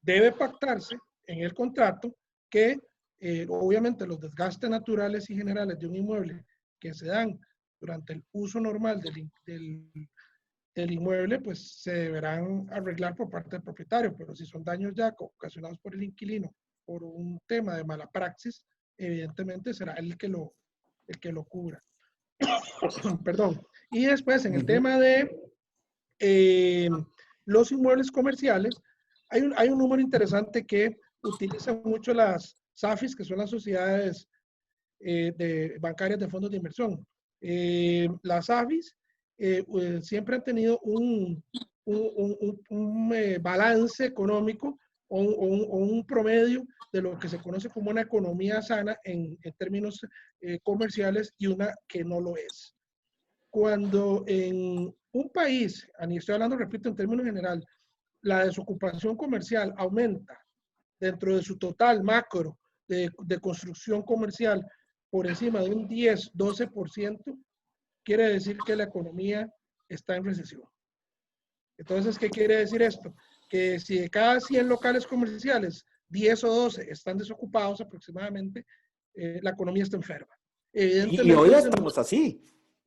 debe pactarse en el contrato que obviamente los desgastes naturales y generales de un inmueble que se dan durante el uso normal del inmueble, pues se deberán arreglar por parte del propietario, pero si son daños ya ocasionados por el inquilino por un tema de mala praxis, evidentemente será él el que lo cubra. Perdón. Y después, en el tema de los inmuebles comerciales, hay un número interesante que utilizan mucho las SAFIs, que son las sociedades bancarias de fondos de inversión. Las SAFIs siempre han tenido un balance económico o un promedio de lo que se conoce como una economía sana en términos comerciales y una que no lo es. Cuando en un país, estoy hablando, repito, en términos general, la desocupación comercial aumenta dentro de su total macro de construcción comercial por encima de un 10-12%, quiere decir que la economía está en recesión. Entonces, ¿qué quiere decir esto? Que si de cada 100 locales comerciales, 10 o 12 están desocupados aproximadamente, la economía está enferma. Y hoy estamos así.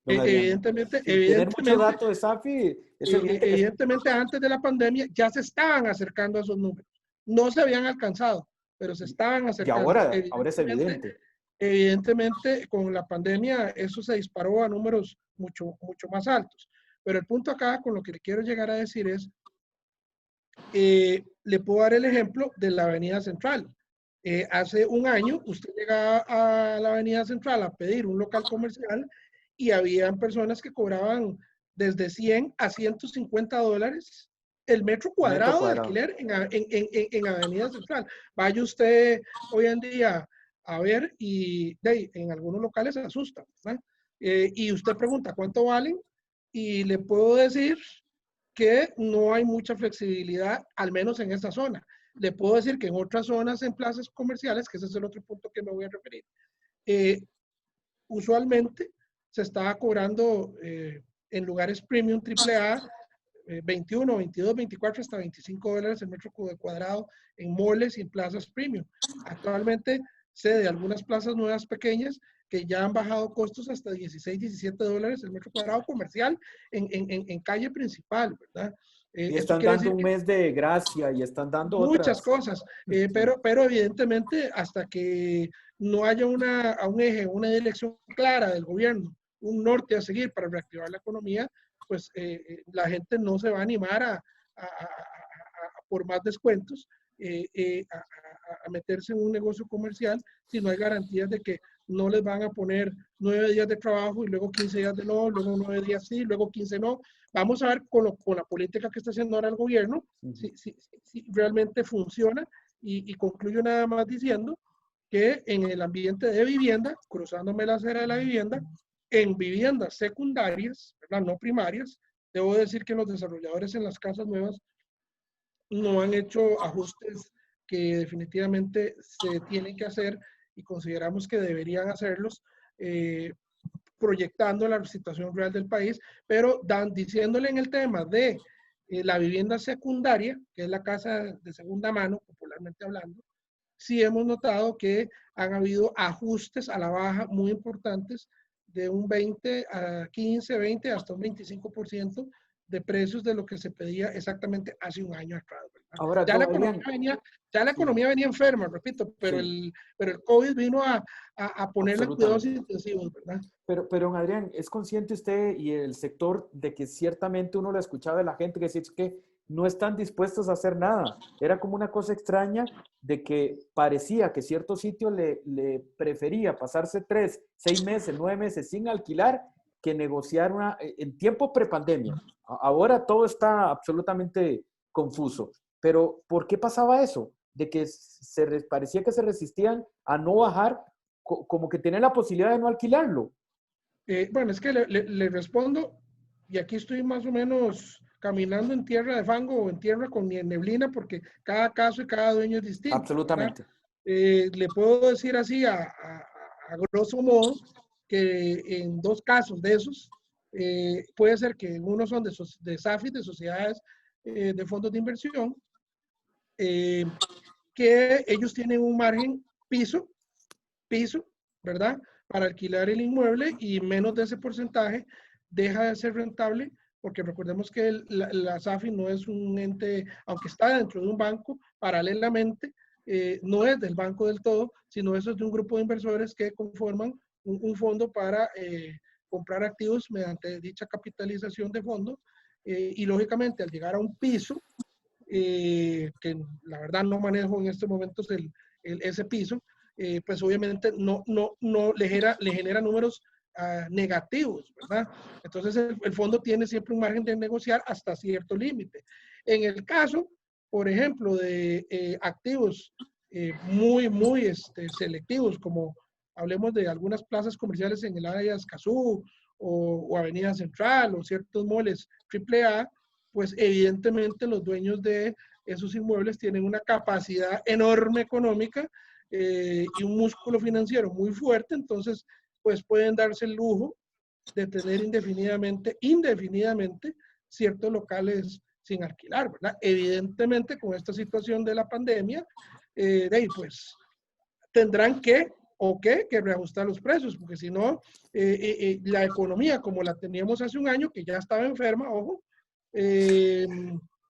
don Adrián. Evidentemente, Sin tener mucho dato de SAFI, es evidente que... evidentemente antes de la pandemia ya se estaban acercando a esos números. No se habían alcanzado, pero se estaban Y acercando. ahora es evidente. Evidentemente, con la pandemia eso se disparó a números mucho más altos. Pero el punto acá, con lo que le quiero llegar a decir es, le puedo dar el ejemplo de la Avenida Central. Hace un año usted llegaba a la Avenida Central a pedir un local comercial y habían personas que cobraban desde 100 a 150 dólares el metro cuadrado de alquiler en Avenida Central. Vaya usted hoy en día a ver y en algunos locales se asustan, ¿verdad? Y usted pregunta cuánto valen y le puedo decir que no hay mucha flexibilidad, al menos en esta zona. Le puedo decir que en otras zonas, en plazas comerciales, que ese es el otro punto que me voy a referir, usualmente se estaba cobrando en lugares premium AAA 21, 22, 24 hasta 25 dólares el metro cuadrado en malls y en plazas premium. Actualmente sé de algunas plazas nuevas pequeñas que ya han bajado costos hasta 16, 17 dólares el metro cuadrado comercial en calle principal, ¿verdad? Y están dando un mes de gracia y están dando muchas otras cosas, pero evidentemente hasta que no haya un eje, una dirección clara del gobierno, un norte a seguir para reactivar la economía, pues la gente no se va a animar por más descuentos a meterse en un negocio comercial si no hay garantías de que no les van a poner 9 días de trabajo y luego 15 días de no, luego 9 días sí, luego 15 no. Vamos a ver con la política que está haciendo ahora el gobierno si realmente funciona y concluyo nada más diciendo que en el ambiente de vivienda, cruzándome la acera de la vivienda, en viviendas secundarias, ¿verdad? No primarias, debo decir que los desarrolladores en las casas nuevas no han hecho ajustes que definitivamente se tienen que hacer y consideramos que deberían hacerlos, proyectando la situación real del país, pero diciéndole en el tema de la vivienda secundaria, que es la casa de segunda mano, popularmente hablando, sí hemos notado que han habido ajustes a la baja muy importantes de un 20 a 15, 20 hasta un 25% de precios de lo que se pedía exactamente hace un año atrás, ¿verdad? Ahora, Ya la economía venía enferma, repito, pero, sí, el COVID vino a ponerle cuidados absolutamente. intensivos, ¿verdad? Pero, don Adrián, ¿es consciente usted y el sector de que ciertamente uno lo escuchaba de la gente que decía que no están dispuestos a hacer nada? Era como una cosa extraña de que parecía que cierto sitio le prefería pasarse 3, 6 meses, 9 meses sin alquilar que negociar en tiempo prepandemia. Ahora todo está absolutamente confuso. Pero ¿por qué pasaba eso? De que parecía que se resistían a no bajar, como que tenían la posibilidad de no alquilarlo. Bueno, es que le respondo, y aquí estoy más o menos caminando en tierra de fango o en tierra con neblina, porque cada caso y cada dueño es distinto, ¿verdad? Absolutamente. Le puedo decir así a grosso modo que en 2 casos de esos, puede ser que uno son de SAFI, de sociedades de fondos de inversión, que ellos tienen un margen piso, ¿verdad? Para alquilar el inmueble y menos de ese porcentaje deja de ser rentable porque recordemos que la SAFI no es un ente, aunque está dentro de un banco, paralelamente, no es del banco del todo, sino eso es de un grupo de inversores que conforman un fondo para comprar activos mediante dicha capitalización de fondo y lógicamente al llegar a un piso, que la verdad no manejo en estos momentos ese piso, pues obviamente no le genera números negativos, ¿verdad? Entonces el fondo tiene siempre un margen de negociar hasta cierto límite. En el caso, por ejemplo, de activos muy selectivos, como hablemos de algunas plazas comerciales en el área de Escazú o Avenida Central o ciertos moles AAA, pues evidentemente los dueños de esos inmuebles tienen una capacidad enorme económica y un músculo financiero muy fuerte, entonces pues pueden darse el lujo de tener indefinidamente ciertos locales sin alquilar, ¿verdad? Evidentemente con esta situación de la pandemia, pues tendrán que ¿O qué? Que reajustar los precios, porque si no, la economía como la teníamos hace un año, que ya estaba enferma, ojo,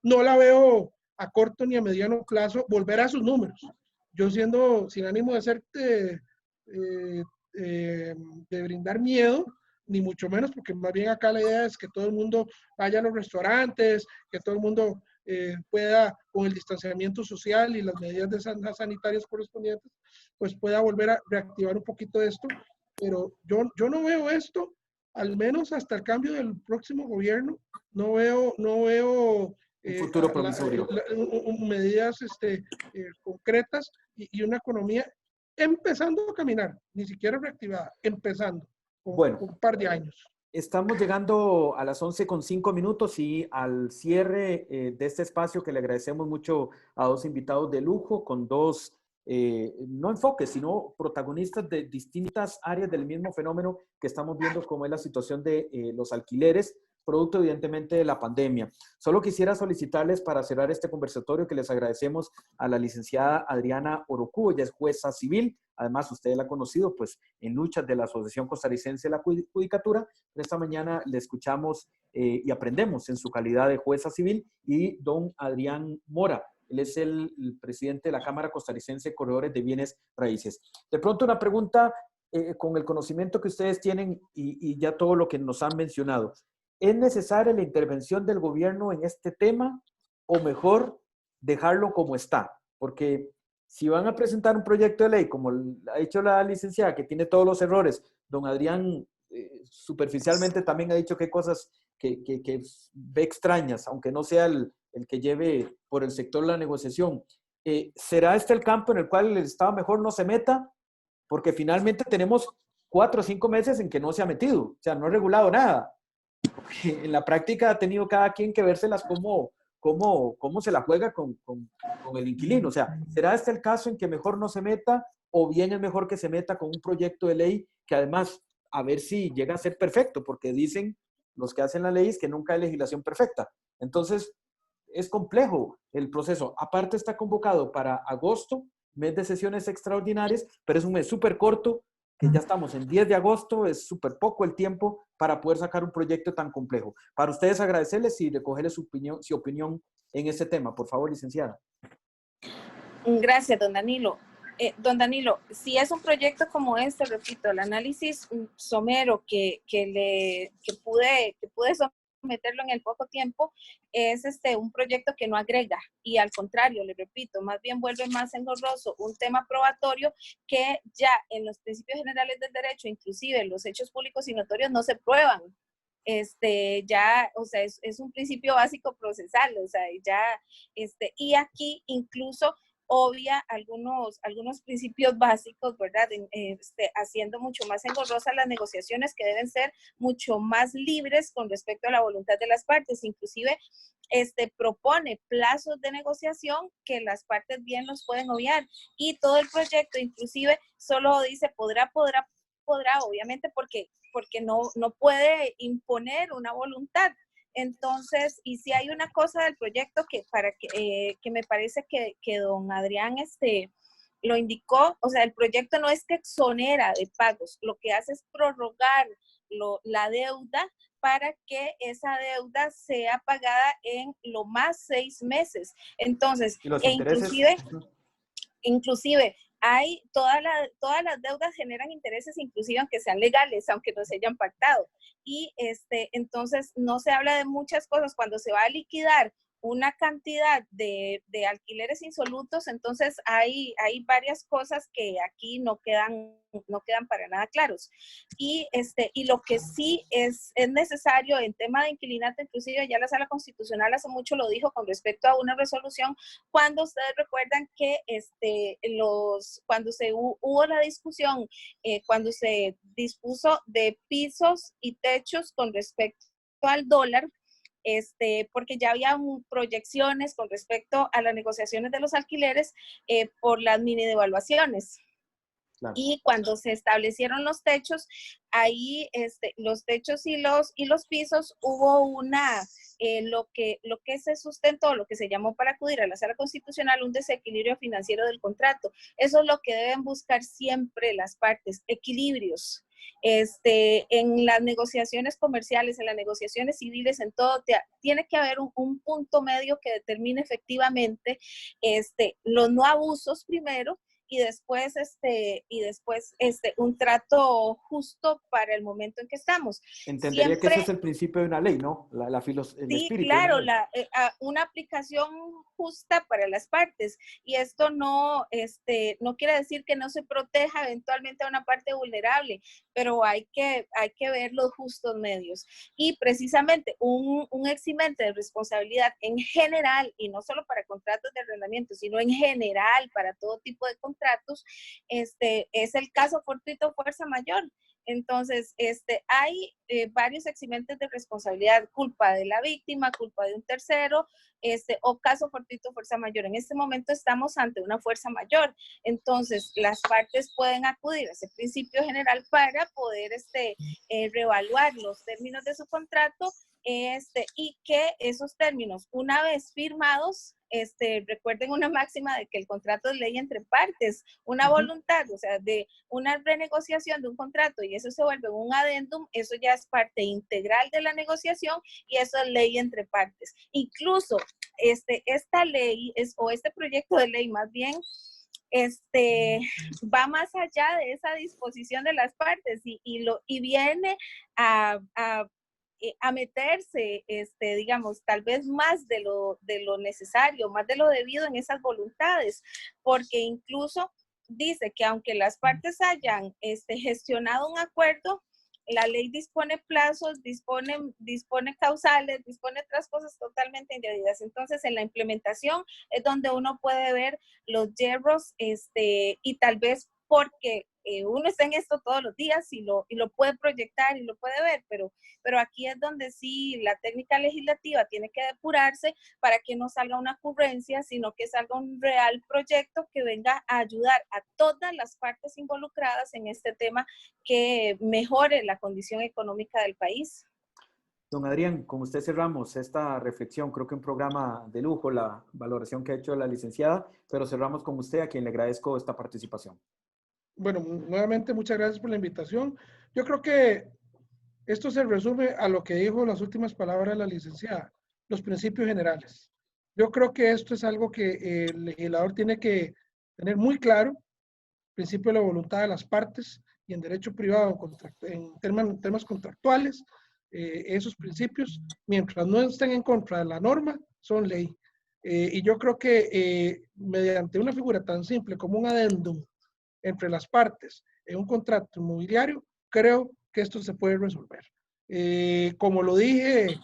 no la veo a corto ni a mediano plazo volver a sus números. Yo siendo, sin ánimo de hacerte, de brindar miedo, ni mucho menos, porque más bien acá la idea es que todo el mundo vaya a los restaurantes, que todo el mundo pueda, con el distanciamiento social y las medidas sanitarias correspondientes, pues pueda volver a reactivar un poquito esto. Pero yo no veo esto, al menos hasta el cambio del próximo gobierno, no veo Un futuro promisorio. medidas concretas y una economía empezando a caminar, ni siquiera reactivada, empezando con un par de años. Estamos llegando a las 11:05 y al cierre de este espacio que le agradecemos mucho a dos invitados de lujo con dos, no enfoques, sino protagonistas de distintas áreas del mismo fenómeno que estamos viendo, como es la situación de los alquileres, producto evidentemente de la pandemia. Solo quisiera solicitarles para cerrar este conversatorio que les agradecemos a la licenciada Adriana Orocubo, ella es jueza civil, además usted la ha conocido pues en luchas de la Asociación Costarricense de la Judicatura, pero esta mañana le escuchamos y aprendemos en su calidad de jueza civil, y don Adrián Mora, él es el presidente de la Cámara Costarricense de Corredores de Bienes Raíces. De pronto una pregunta con el conocimiento que ustedes tienen y ya todo lo que nos han mencionado. ¿Es necesaria la intervención del gobierno en este tema o mejor dejarlo como está? Porque si van a presentar un proyecto de ley, como ha dicho la licenciada, que tiene todos los errores, don Adrián superficialmente también ha dicho que hay cosas que ve extrañas, aunque no sea el que lleve por el sector la negociación. ¿Será este el campo en el cual el Estado mejor no se meta? Porque finalmente tenemos 4 o 5 meses en que no se ha metido, o sea, no ha regulado nada. Porque en la práctica ha tenido cada quien que vérselas cómo se la juega con el inquilino. O sea, ¿será este el caso en que mejor no se meta o bien es mejor que se meta con un proyecto de ley que además a ver si llega a ser perfecto? Porque dicen los que hacen las leyes que nunca hay legislación perfecta. Entonces, es complejo el proceso. Aparte está convocado para agosto, mes de sesiones extraordinarias, pero es un mes súper corto, que ya estamos en 10 de agosto, es súper poco el tiempo para poder sacar un proyecto tan complejo. Para ustedes agradecerles y recogerles su opinión en este tema. Por favor, licenciada. Gracias, don Danilo. Don Danilo, si es un proyecto como este, repito, el análisis somero que pude someterlo en el poco tiempo, es un proyecto que no agrega y al contrario, le repito, más bien vuelve más engorroso un tema probatorio que ya en los principios generales del derecho, inclusive los hechos públicos y notorios, no se prueban. Ya, o sea, es un principio básico procesal, o sea, ya, y aquí incluso obvia algunos principios básicos, ¿verdad? Haciendo mucho más engorrosas las negociaciones que deben ser mucho más libres con respecto a la voluntad de las partes. Inclusive, propone plazos de negociación que las partes bien los pueden obviar. Y todo el proyecto, inclusive, solo dice podrá, obviamente porque no puede imponer una voluntad. Entonces, y si hay una cosa del proyecto que me parece que don Adrián lo indicó, o sea, el proyecto no es que exonera de pagos, lo que hace es prorrogar la deuda para que esa deuda sea pagada en lo más 6 meses. Entonces, ¿Y los intereses? Inclusive hay todas las deudas generan intereses, inclusive aunque sean legales, aunque no se hayan pactado. Y entonces no se habla de muchas cosas. Cuando se va a liquidar una cantidad de alquileres insolutos, entonces hay varias cosas que aquí no quedan para nada claros. Y lo que sí es necesario en tema de inquilinato, inclusive ya la Sala Constitucional hace mucho lo dijo con respecto a una resolución, cuando ustedes recuerdan que cuando hubo la discusión, cuando se dispuso de pisos y techos con respecto al dólar, porque ya había proyecciones con respecto a las negociaciones de los alquileres por las mini devaluaciones. Claro. Y cuando se establecieron los techos, ahí los techos y los pisos, hubo lo que se sustentó, lo que se llamó para acudir a la Sala Constitucional, un desequilibrio financiero del contrato. Eso es lo que deben buscar siempre las partes, equilibrios. En las negociaciones comerciales, en las negociaciones civiles, en todo, tiene que haber un punto medio que determine efectivamente los no abusos primero, y después un trato justo para el momento en que estamos. Entendería que ese es el principio de una ley, ¿no? El Sí, espíritu de claro, una ley. una aplicación justa para las partes. Y esto no quiere decir que no se proteja eventualmente a una parte vulnerable, pero hay que ver los justos medios. Y precisamente un eximente de responsabilidad en general, y no solo para contratos de arrendamiento, sino en general para todo tipo de contratos, es el caso fortuito fuerza mayor. Entonces, hay varios eximentes de responsabilidad, culpa de la víctima, culpa de un tercero, o caso fortuito fuerza mayor. En este momento estamos ante una fuerza mayor. Entonces, las partes pueden acudir a ese principio general para poder reevaluar los términos de su contrato, y que esos términos, una vez firmados, recuerden una máxima de que el contrato es ley entre partes, una voluntad, o sea, de una renegociación de un contrato, y eso se vuelve un adendum, eso ya es parte integral de la negociación, y eso es ley entre partes. Incluso esta ley, o este proyecto de ley más bien, va más allá de esa disposición de las partes, y viene a meterse, digamos, tal vez más de lo necesario, más de lo debido en esas voluntades, porque incluso dice que aunque las partes hayan gestionado un acuerdo, la ley dispone plazos, dispone causales, dispone otras cosas totalmente indebidas. Entonces, en la implementación es donde uno puede ver los hierros, y tal vez porque uno está en esto todos los días y lo puede proyectar y lo puede ver, pero aquí es donde sí la técnica legislativa tiene que depurarse para que no salga una ocurrencia, sino que salga un real proyecto que venga a ayudar a todas las partes involucradas en este tema, que mejore la condición económica del país. Don Adrián, con usted cerramos esta reflexión. Creo que un programa de lujo, la valoración que ha hecho la licenciada, pero cerramos con usted, a quien le agradezco esta participación. Bueno, nuevamente muchas gracias por la invitación. Yo creo que esto se resume a lo que dijo las últimas palabras de la licenciada, los principios generales. Yo creo que esto es algo que el legislador tiene que tener muy claro, principio de la voluntad de las partes, y en derecho privado, en temas contractuales, esos principios, mientras no estén en contra de la norma, son ley. Y yo creo que mediante una figura tan simple como un adendum entre las partes en un contrato inmobiliario, creo que esto se puede resolver. Como lo dije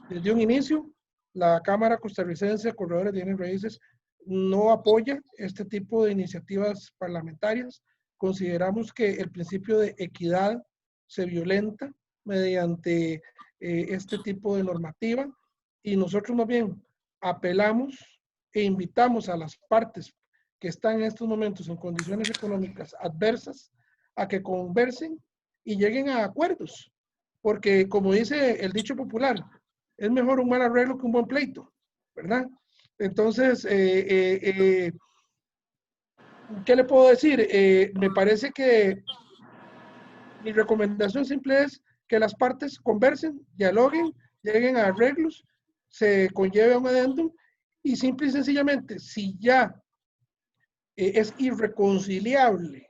desde un inicio, la Cámara Costarricense de Corredores de Bienes Raíces no apoya este tipo de iniciativas parlamentarias. Consideramos que el principio de equidad se violenta mediante este tipo de normativa, y nosotros más bien apelamos e invitamos a las partes que están en estos momentos en condiciones económicas adversas a que conversen y lleguen a acuerdos, porque como dice el dicho popular, es mejor un mal arreglo que un buen pleito, ¿verdad? Entonces, ¿qué le puedo decir? Me parece que mi recomendación simple es que las partes conversen, dialoguen, lleguen a arreglos, se conlleve a un adendum, y simple y sencillamente, si ya es irreconciliable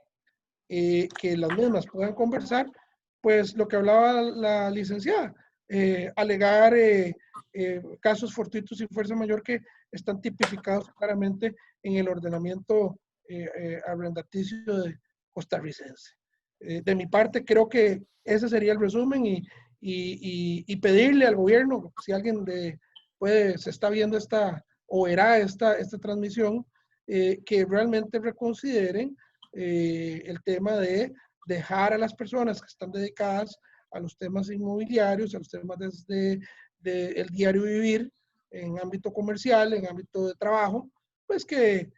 que las mismas puedan conversar, pues lo que hablaba la licenciada, alegar casos fortuitos y fuerza mayor que están tipificados claramente en el ordenamiento arrendaticio costarricense. De mi parte, creo que ese sería el resumen, y pedirle al gobierno, si alguien se está viendo o verá esta transmisión, que realmente reconsideren el tema de dejar a las personas que están dedicadas a los temas inmobiliarios, a los temas el diario vivir en ámbito comercial, en ámbito de trabajo, pues que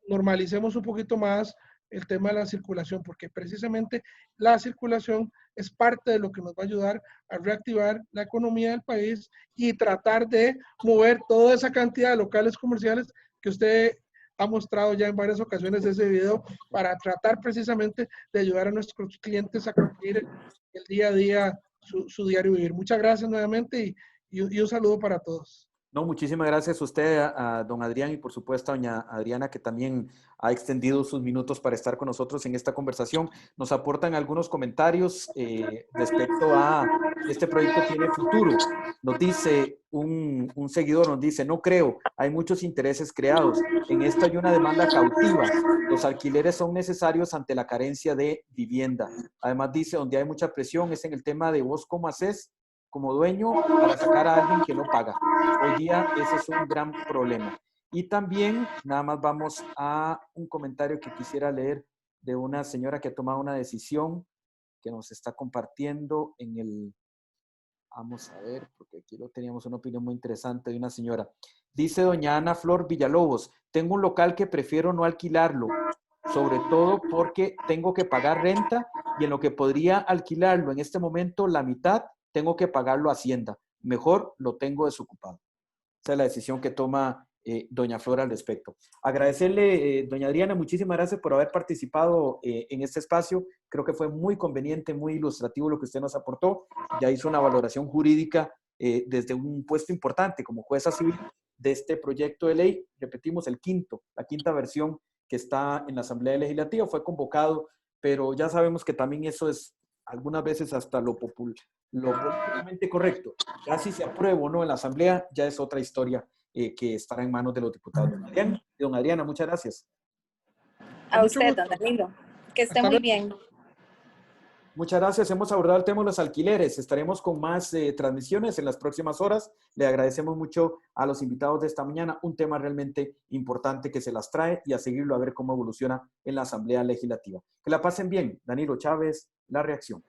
normalicemos un poquito más el tema de la circulación, porque precisamente la circulación es parte de lo que nos va a ayudar a reactivar la economía del país y tratar de mover toda esa cantidad de locales comerciales que usted ha mostrado ya en varias ocasiones ese video, para tratar precisamente de ayudar a nuestros clientes a cumplir el día a día, su diario vivir. Muchas gracias nuevamente y un saludo para todos. No, muchísimas gracias a usted, a don Adrián, y por supuesto a doña Adriana, que también ha extendido sus minutos para estar con nosotros en esta conversación. Nos aportan algunos comentarios respecto a si este proyecto tiene futuro. Nos dice un seguidor, nos dice, no creo, hay muchos intereses creados. En esto hay una demanda cautiva. Los alquileres son necesarios ante la carencia de vivienda. Además dice, donde hay mucha presión es en el tema de vos cómo haces como dueño para sacar a alguien que no paga. Hoy día ese es un gran problema. Y también, nada más vamos a un comentario que quisiera leer de una señora que ha tomado una decisión que nos está compartiendo en el... Vamos a ver, porque aquí lo teníamos una opinión muy interesante de una señora. Dice doña Ana Flor Villalobos, tengo un local que prefiero no alquilarlo, sobre todo porque tengo que pagar renta y en lo que podría alquilarlo en este momento la mitad, tengo que pagarlo a Hacienda. Mejor lo tengo desocupado. Esa es la decisión que toma doña Flor al respecto. Agradecerle, doña Adriana, muchísimas gracias por haber participado en este espacio. Creo que fue muy conveniente, muy ilustrativo lo que usted nos aportó. Ya hizo una valoración jurídica desde un puesto importante como jueza civil de este proyecto de ley. Repetimos, la quinta versión que está en la Asamblea Legislativa. Fue convocado, pero ya sabemos que también eso es algunas veces hasta lo políticamente correcto. Ya si se aprueba o no en la Asamblea, ya es otra historia que estará en manos de los diputados. Don Adriana, muchas gracias. A usted, don Danilo. Que esté muy bien. Muchas gracias. Hemos abordado el tema de los alquileres. Estaremos con más transmisiones en las próximas horas. Le agradecemos mucho a los invitados de esta mañana. Un tema realmente importante que se las trae y a seguirlo a ver cómo evoluciona en la Asamblea Legislativa. Que la pasen bien. Danilo Chávez, La Reacción.